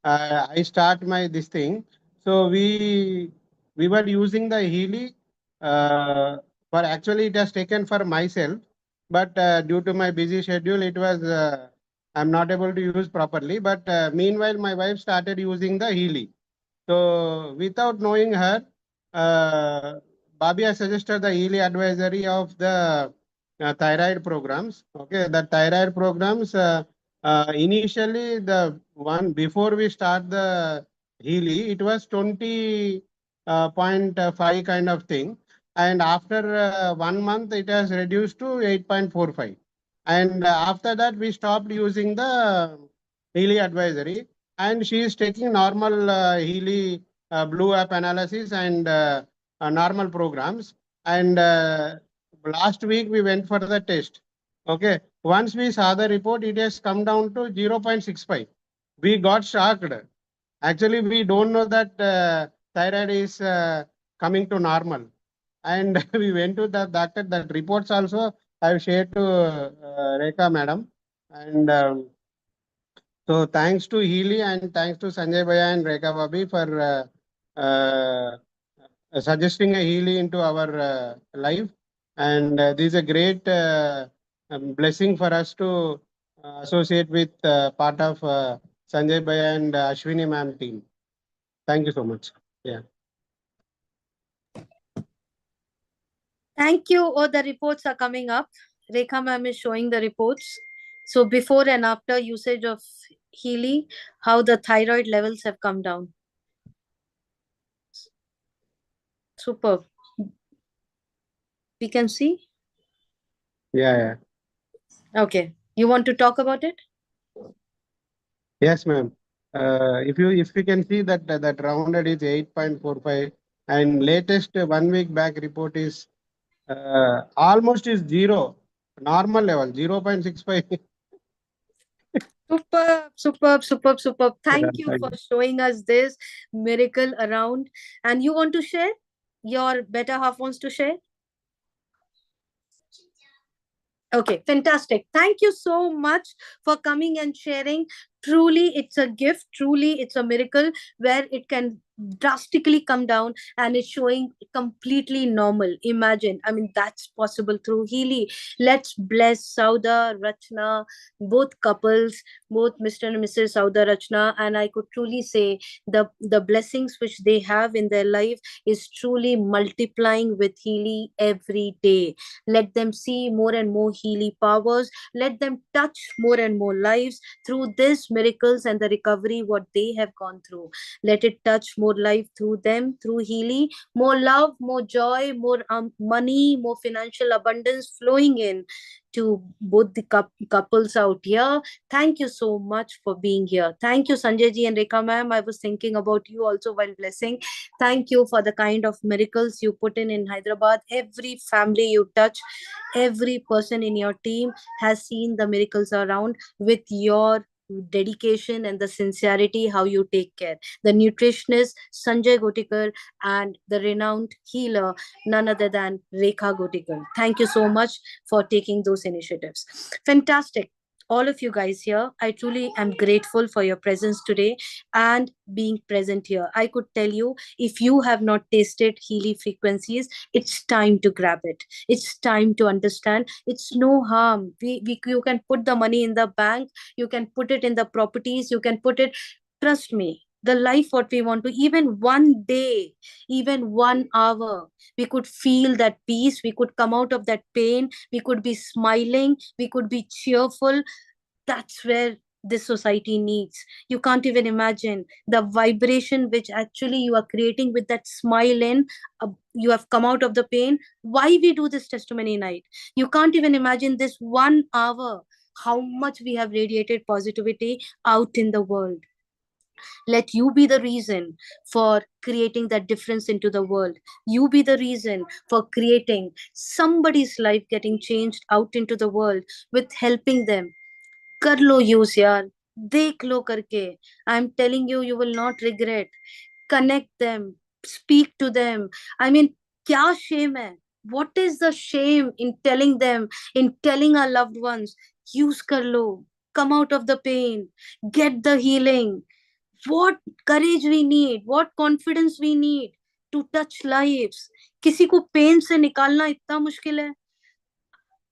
I start this thing. So we were using the Healy for actually it has taken for myself, but due to my busy schedule, it was I'm not able to use properly. But meanwhile, my wife started using the Healy. So without knowing her, Babi has suggested the Healy advisory of the thyroid programs. Okay, the thyroid programs. Initially, the one before we start the Healy, it was 20.5 kind of thing, and after 1 month, it has reduced to 8.45. And after that, we stopped using the Healy advisory. And she is taking normal Healy Blue app analysis and normal programs. And last week, we went for the test. Okay. Once we saw the report, it has come down to 0.65. We got shocked. Actually, we don't know that thyroid is coming to normal. And we went to the doctor. That reports also I've shared to Rekha madam. And so thanks to Healy and thanks to Sanjay Bhaiya and Rekha Babi for suggesting a Healy into our life. And this is a great blessing for us to associate with part of Sanjay Bhaiya and Ashwini ma'am team. Thank you so much. Yeah. Thank you. Oh, the reports are coming up. Rekha ma'am is showing the reports. So before and after usage of Healy, how the thyroid levels have come down. Superb. We can see? Yeah. Okay. You want to talk about it? Yes, ma'am. If you can see that that rounded is 8.45 and latest 1 week back report is almost is zero, normal level 0.65. Superb. Thank you Thank for you. showing us this miracle around. And you want to share? Your better half wants to share? Okay, fantastic. Thank you so much for coming and sharing. Truly, it's a gift. Truly, it's a miracle where it can drastically come down and it's showing completely normal. Imagine, I mean, that's possible through Healy. Let's bless Sauda, Rachna, both couples, both Mr. and Mrs. Sauda Rachna. And I could truly say the blessings which they have in their life is truly multiplying with Healy every day. Let them see more and more Healy powers. Let them touch more and more lives through these miracles and the recovery what they have gone through. Let it touch more life through them, through Healy. More love, more joy, more money, more financial abundance flowing in to both the couples out here. Thank you so much for being here. Thank you, Sanjay ji and Rekha ma'am. I was thinking about you also while blessing. Thank you for the kind of miracles you put in Hyderabad. Every family you touch, every person in your team has seen the miracles around with your dedication and the sincerity how you take care. The nutritionist Sanjay Gotikar and the renowned healer none other than Rekha Gotikar. Thank you so much for taking those initiatives. Fantastic. All of you guys here, I truly am grateful for your presence today and being present here. I could tell you, if you have not tasted Healy frequencies, it's time to grab it. It's time to understand. It's no harm. You can put the money in the bank, you can put it in the properties, you can put it, trust me, the life what we want to, even one day, even 1 hour, we could feel that peace, we could come out of that pain, we could be smiling, we could be cheerful. That's where this society needs. You can't even imagine the vibration which actually you are creating with that smile in. You have come out of the pain. Why we do this testimony night? You can't even imagine this 1 hour, how much we have radiated positivity out in the world. Let you be the reason for creating that difference into the world. You be the reason for creating somebody's life getting changed out into the world with helping them. कर लो use यार, देख लो करके. I'm telling you, you will not regret. Connect them, speak to them. I mean, क्या shame है? What is the shame in telling them, in telling our loved ones, use कर लो, come out of the pain, get the healing. What courage we need, what confidence we need to touch lives. किसी को pen से निकालना इतना मुश्किल है.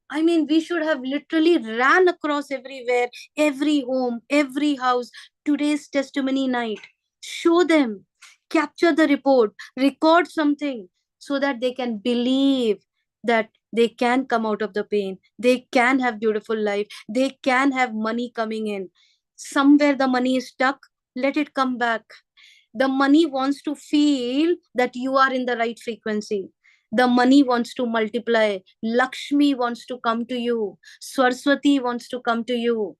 I mean, we should have literally ran across everywhere, every home, every house. Today's testimony night. Show them, capture the report, record something so that they can believe that they can come out of the pain. They can have beautiful life. They can have money coming in. Somewhere the money is stuck. Let it come back. The money wants to feel that you are in the right frequency. The money wants to multiply. Lakshmi wants to come to you. Saraswati wants to come to you.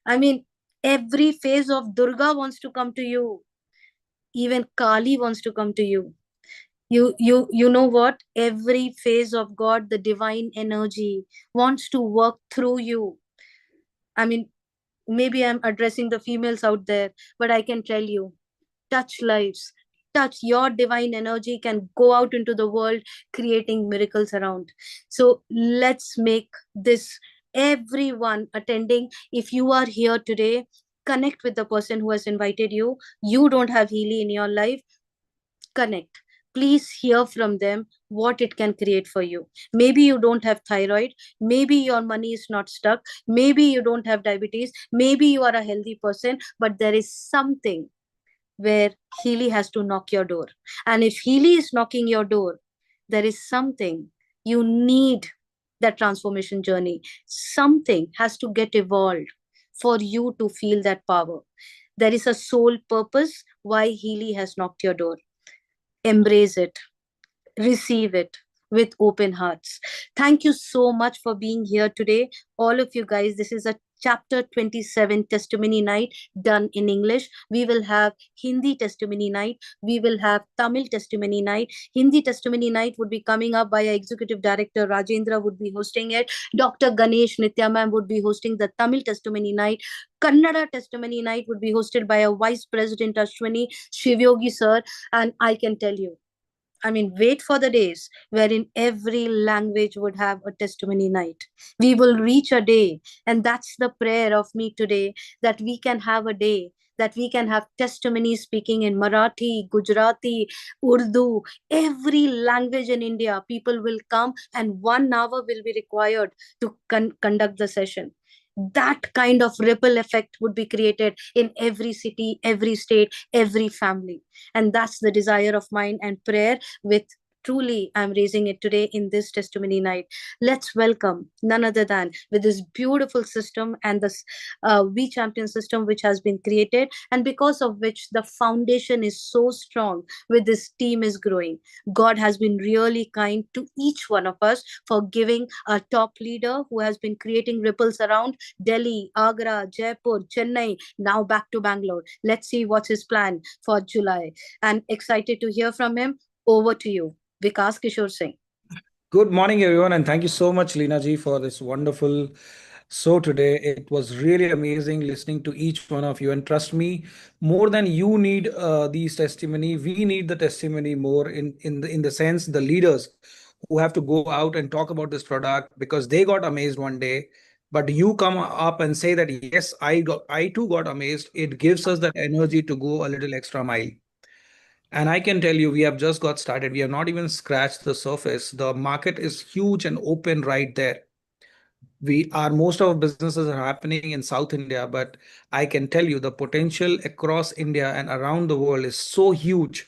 I mean, every phase of Durga wants to come to you. Even Kali wants to come to you. You know what? Every phase of God, the divine energy wants to work through you. I mean, maybe I'm addressing the females out there, but I can tell you, touch lives, touch your divine energy can go out into the world creating miracles around. So let's make this, everyone attending, if you are here today, connect with the person who has invited you. You don't have Healy in your life, connect. Please hear from them what it can create for you. Maybe you don't have thyroid, maybe your money is not stuck, maybe you don't have diabetes, maybe you are a healthy person, but there is something where Healy has to knock your door. And if Healy is knocking your door, there is something you need, that transformation journey. Something has to get evolved for you to feel that power. There is a soul purpose why Healy has knocked your door. Embrace it, receive it with open hearts. Thank you so much for being here today, all of you guys. This is a chapter 27 testimony night done in English. We will have Hindi testimony night, we will have Tamil testimony night. Hindi testimony night would be coming up by our executive director Rajendra, would be hosting it. Dr. Ganesh Nitya ma'am would be hosting the Tamil testimony night. Kannada testimony night would be hosted by our vice president Ashwini Shivyogi sir. And I can tell you, I mean, wait for the days wherein every language would have a testimony night. We will reach a day, and that's the prayer of me today, that we can have a day, that we can have testimony speaking in Marathi, Gujarati, Urdu, every language in India. People will come, and 1 hour will be required to conduct the session. That kind of ripple effect would be created in every city, every state, every family. And that's the desire of mine and prayer with, truly, I'm raising it today in this testimony night. Let's welcome none other than, with this beautiful system and this We Champion system which has been created, and because of which the foundation is so strong, with this team is growing. God has been really kind to each one of us for giving a top leader who has been creating ripples around Delhi, Agra, Jaipur, Chennai, now back to Bangalore. Let's see what's his plan for July. And excited to hear from him. Over to you, Vikas Kishore Singh. Good morning, everyone, and thank you so much, Leena ji, for this wonderful show today. It was really amazing listening to each one of you. And trust me, more than you need these testimony, we need the testimony more in the sense the leaders who have to go out and talk about this product because they got amazed one day. But you come up and say that yes, I too got amazed. It gives us that energy to go a little extra mile. And I can tell you, we have just got started. We have not even scratched the surface. The market is huge and open right there. Most of our businesses are happening in South India, but I can tell you the potential across India and around the world is so huge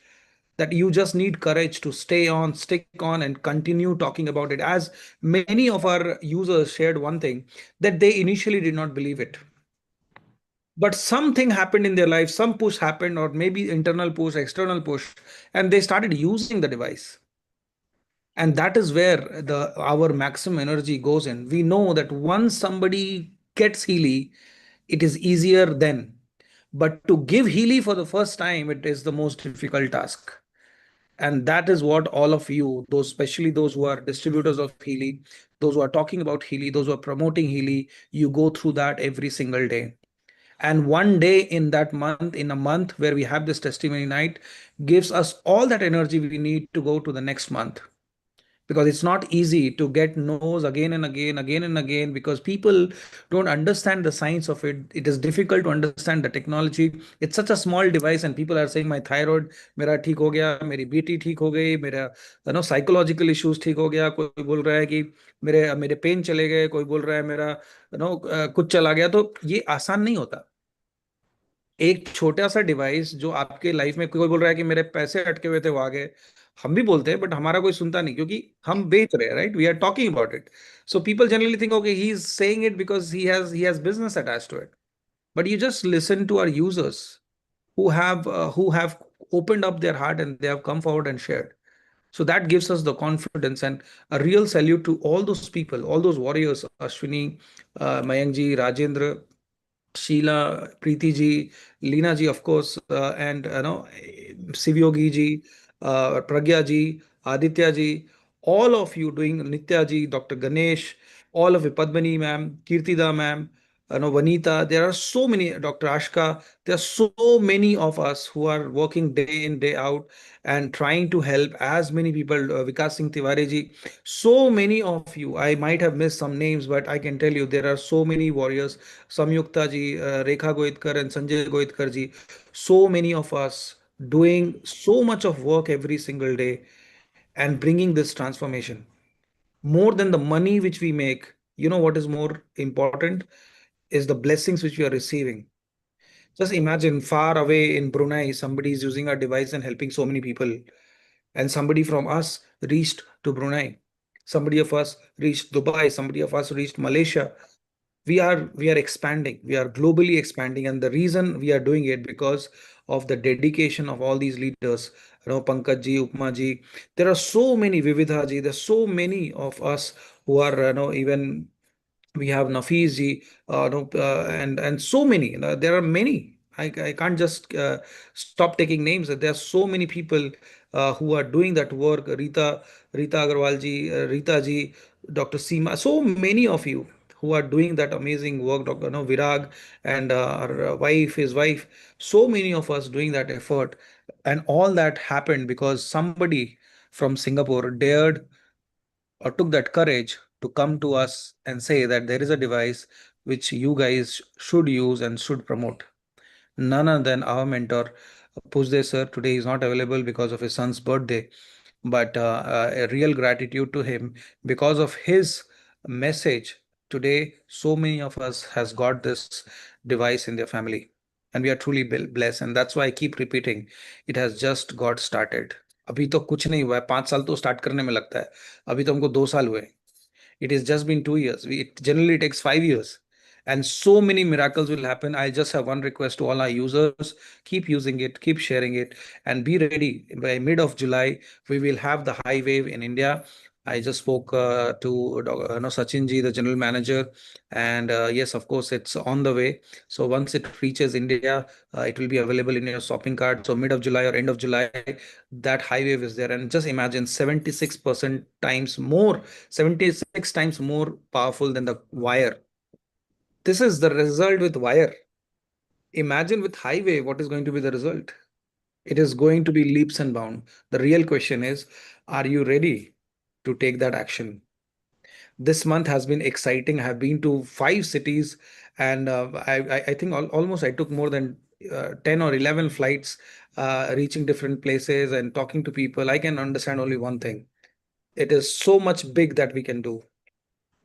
that you just need courage to stay on, stick on, and continue talking about it. As many of our users shared one thing, that they initially did not believe it. But something happened in their life, some push happened, or maybe internal push, external push, and they started using the device. And that is where our maximum energy goes in. We know that once somebody gets Healy, it is easier then. But to give Healy for the first time, it is the most difficult task. And that is what all of you, those especially those who are distributors of Healy, those who are talking about Healy, those who are promoting Healy, you go through that every single day. And one day in that month, in a month where we have this testimony night, gives us all that energy we need to go to the next month. Because it's not easy to get no's again and again, again and again, because people don't understand the science of it. It is difficult to understand the technology. It's such a small device, and people are saying my thyroid, मेरा ठीक हो गया, मेरी BT ठीक हो गई, मेरा psychological issues ठीक हो गया, कोई बोल रहा है कि मेरे मेरे पेन चले गए, कोई बोल रहा है मेरा कुछ चला गया. तो ये आसान नहीं होता. एक छोटा सा डिवाइस जो आपके लाइफ में, कोई बोल रहा है कि मेरे पैसे अटके हुए थे वो आ गए, हम भी बोलते हैं बट हमारा कोई सुनता नहीं क्योंकि हम बेच रहे हैं, right? We are talking about it. So people generally think okay he is saying it because he has business attached to it. But you just listen to our users who have opened up their heart and they have come forward and shared. So that gives us the confidence, and a real salute to all those people, all those warriors, Ashwini, Mayankji, Rajendra, Sheila, Preeti ji, Leena ji, of course, and Sivyogi ji, Pragya ji, Aditya ji, all of you doing, Nitya ji, Dr. Ganesh, all of you, Padmani ma'am, Kirtida ma'am, Vanita. There are so many, Dr. Ashka. There are so many of us who are working day in, day out and trying to help as many people. Vikas Singh Tiwari ji, so many of you. I might have missed some names, but I can tell you there are so many warriors. Samyukta ji, Rekha Goitkar, and Sanjay Goitkar ji. So many of us doing so much of work every single day and bringing this transformation. More than the money which we make, you know what is more important is the blessings which we are receiving. Just imagine far away in Brunei, somebody is using our device and helping so many people. And somebody from us reached to Brunei. Somebody of us reached Dubai. Somebody of us reached Malaysia. We are expanding. We are globally expanding, and the reason we are doing it because of the dedication of all these leaders. Pankaj ji, Upma ji. There are so many, Vividha ji. There's so many of us who are even we have Nafiz ji, no, and so many. There are many. I can't just stop taking names. There are so many people who are doing that work. Rita Agarwal ji, Rita ji, Dr. Seema. So many of you who are doing that amazing work. Dr. Virag and our wife, his wife. So many of us doing that effort, and all that happened because somebody from Singapore dared or took that courage to come to us and say that there is a device which you guys should use and should promote. None other than our mentor, Pujde sir. Today is not available because of his son's birthday, but a real gratitude to him because of his message. Today, so many of us has got this device in their family, and we are truly blessed. And that's why I keep repeating, it has just got started. अभी तो कुछ नहीं हुआ है, 5 साल तो start करने में लगता है, अभी तो हमको 2 साल हुए. It has just been 2 years. It generally takes 5 years. And so many miracles will happen. I just have one request to all our users. Keep using it, keep sharing it, and be ready. By mid of July, we will have the high wave in India. I just spoke to Sachin ji, the general manager, and yes, of course, it's on the way. So once it reaches India, it will be available in your shopping cart. So mid of July or end of July, that high wave is there. And just imagine 76% times more, 76 times more powerful than the wire. This is the result with wire. Imagine with high wave, what is going to be the result? It is going to be leaps and bounds. The real question is, are you ready to take that action? This month has been exciting. I have been to 5 cities, and I think almost I took more than 10 or 11 flights, reaching different places and talking to people. I can understand only one thing. It is so much big that we can do.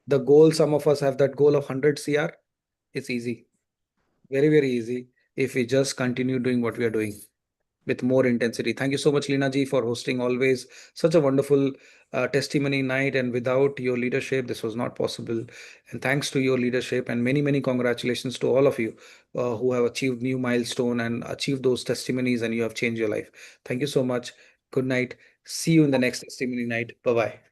The goal, some of us have that goal of 100 CR. It's easy, very, very easy if we just continue doing what we are doing with more intensity. Thank you so much, Leena ji, for hosting always such a wonderful testimony night. And without your leadership, this was not possible. And thanks to your leadership, and many, many congratulations to all of you who have achieved new milestone and achieved those testimonies, and you have changed your life. Thank you so much. Good night. See you in the next testimony night. Bye bye.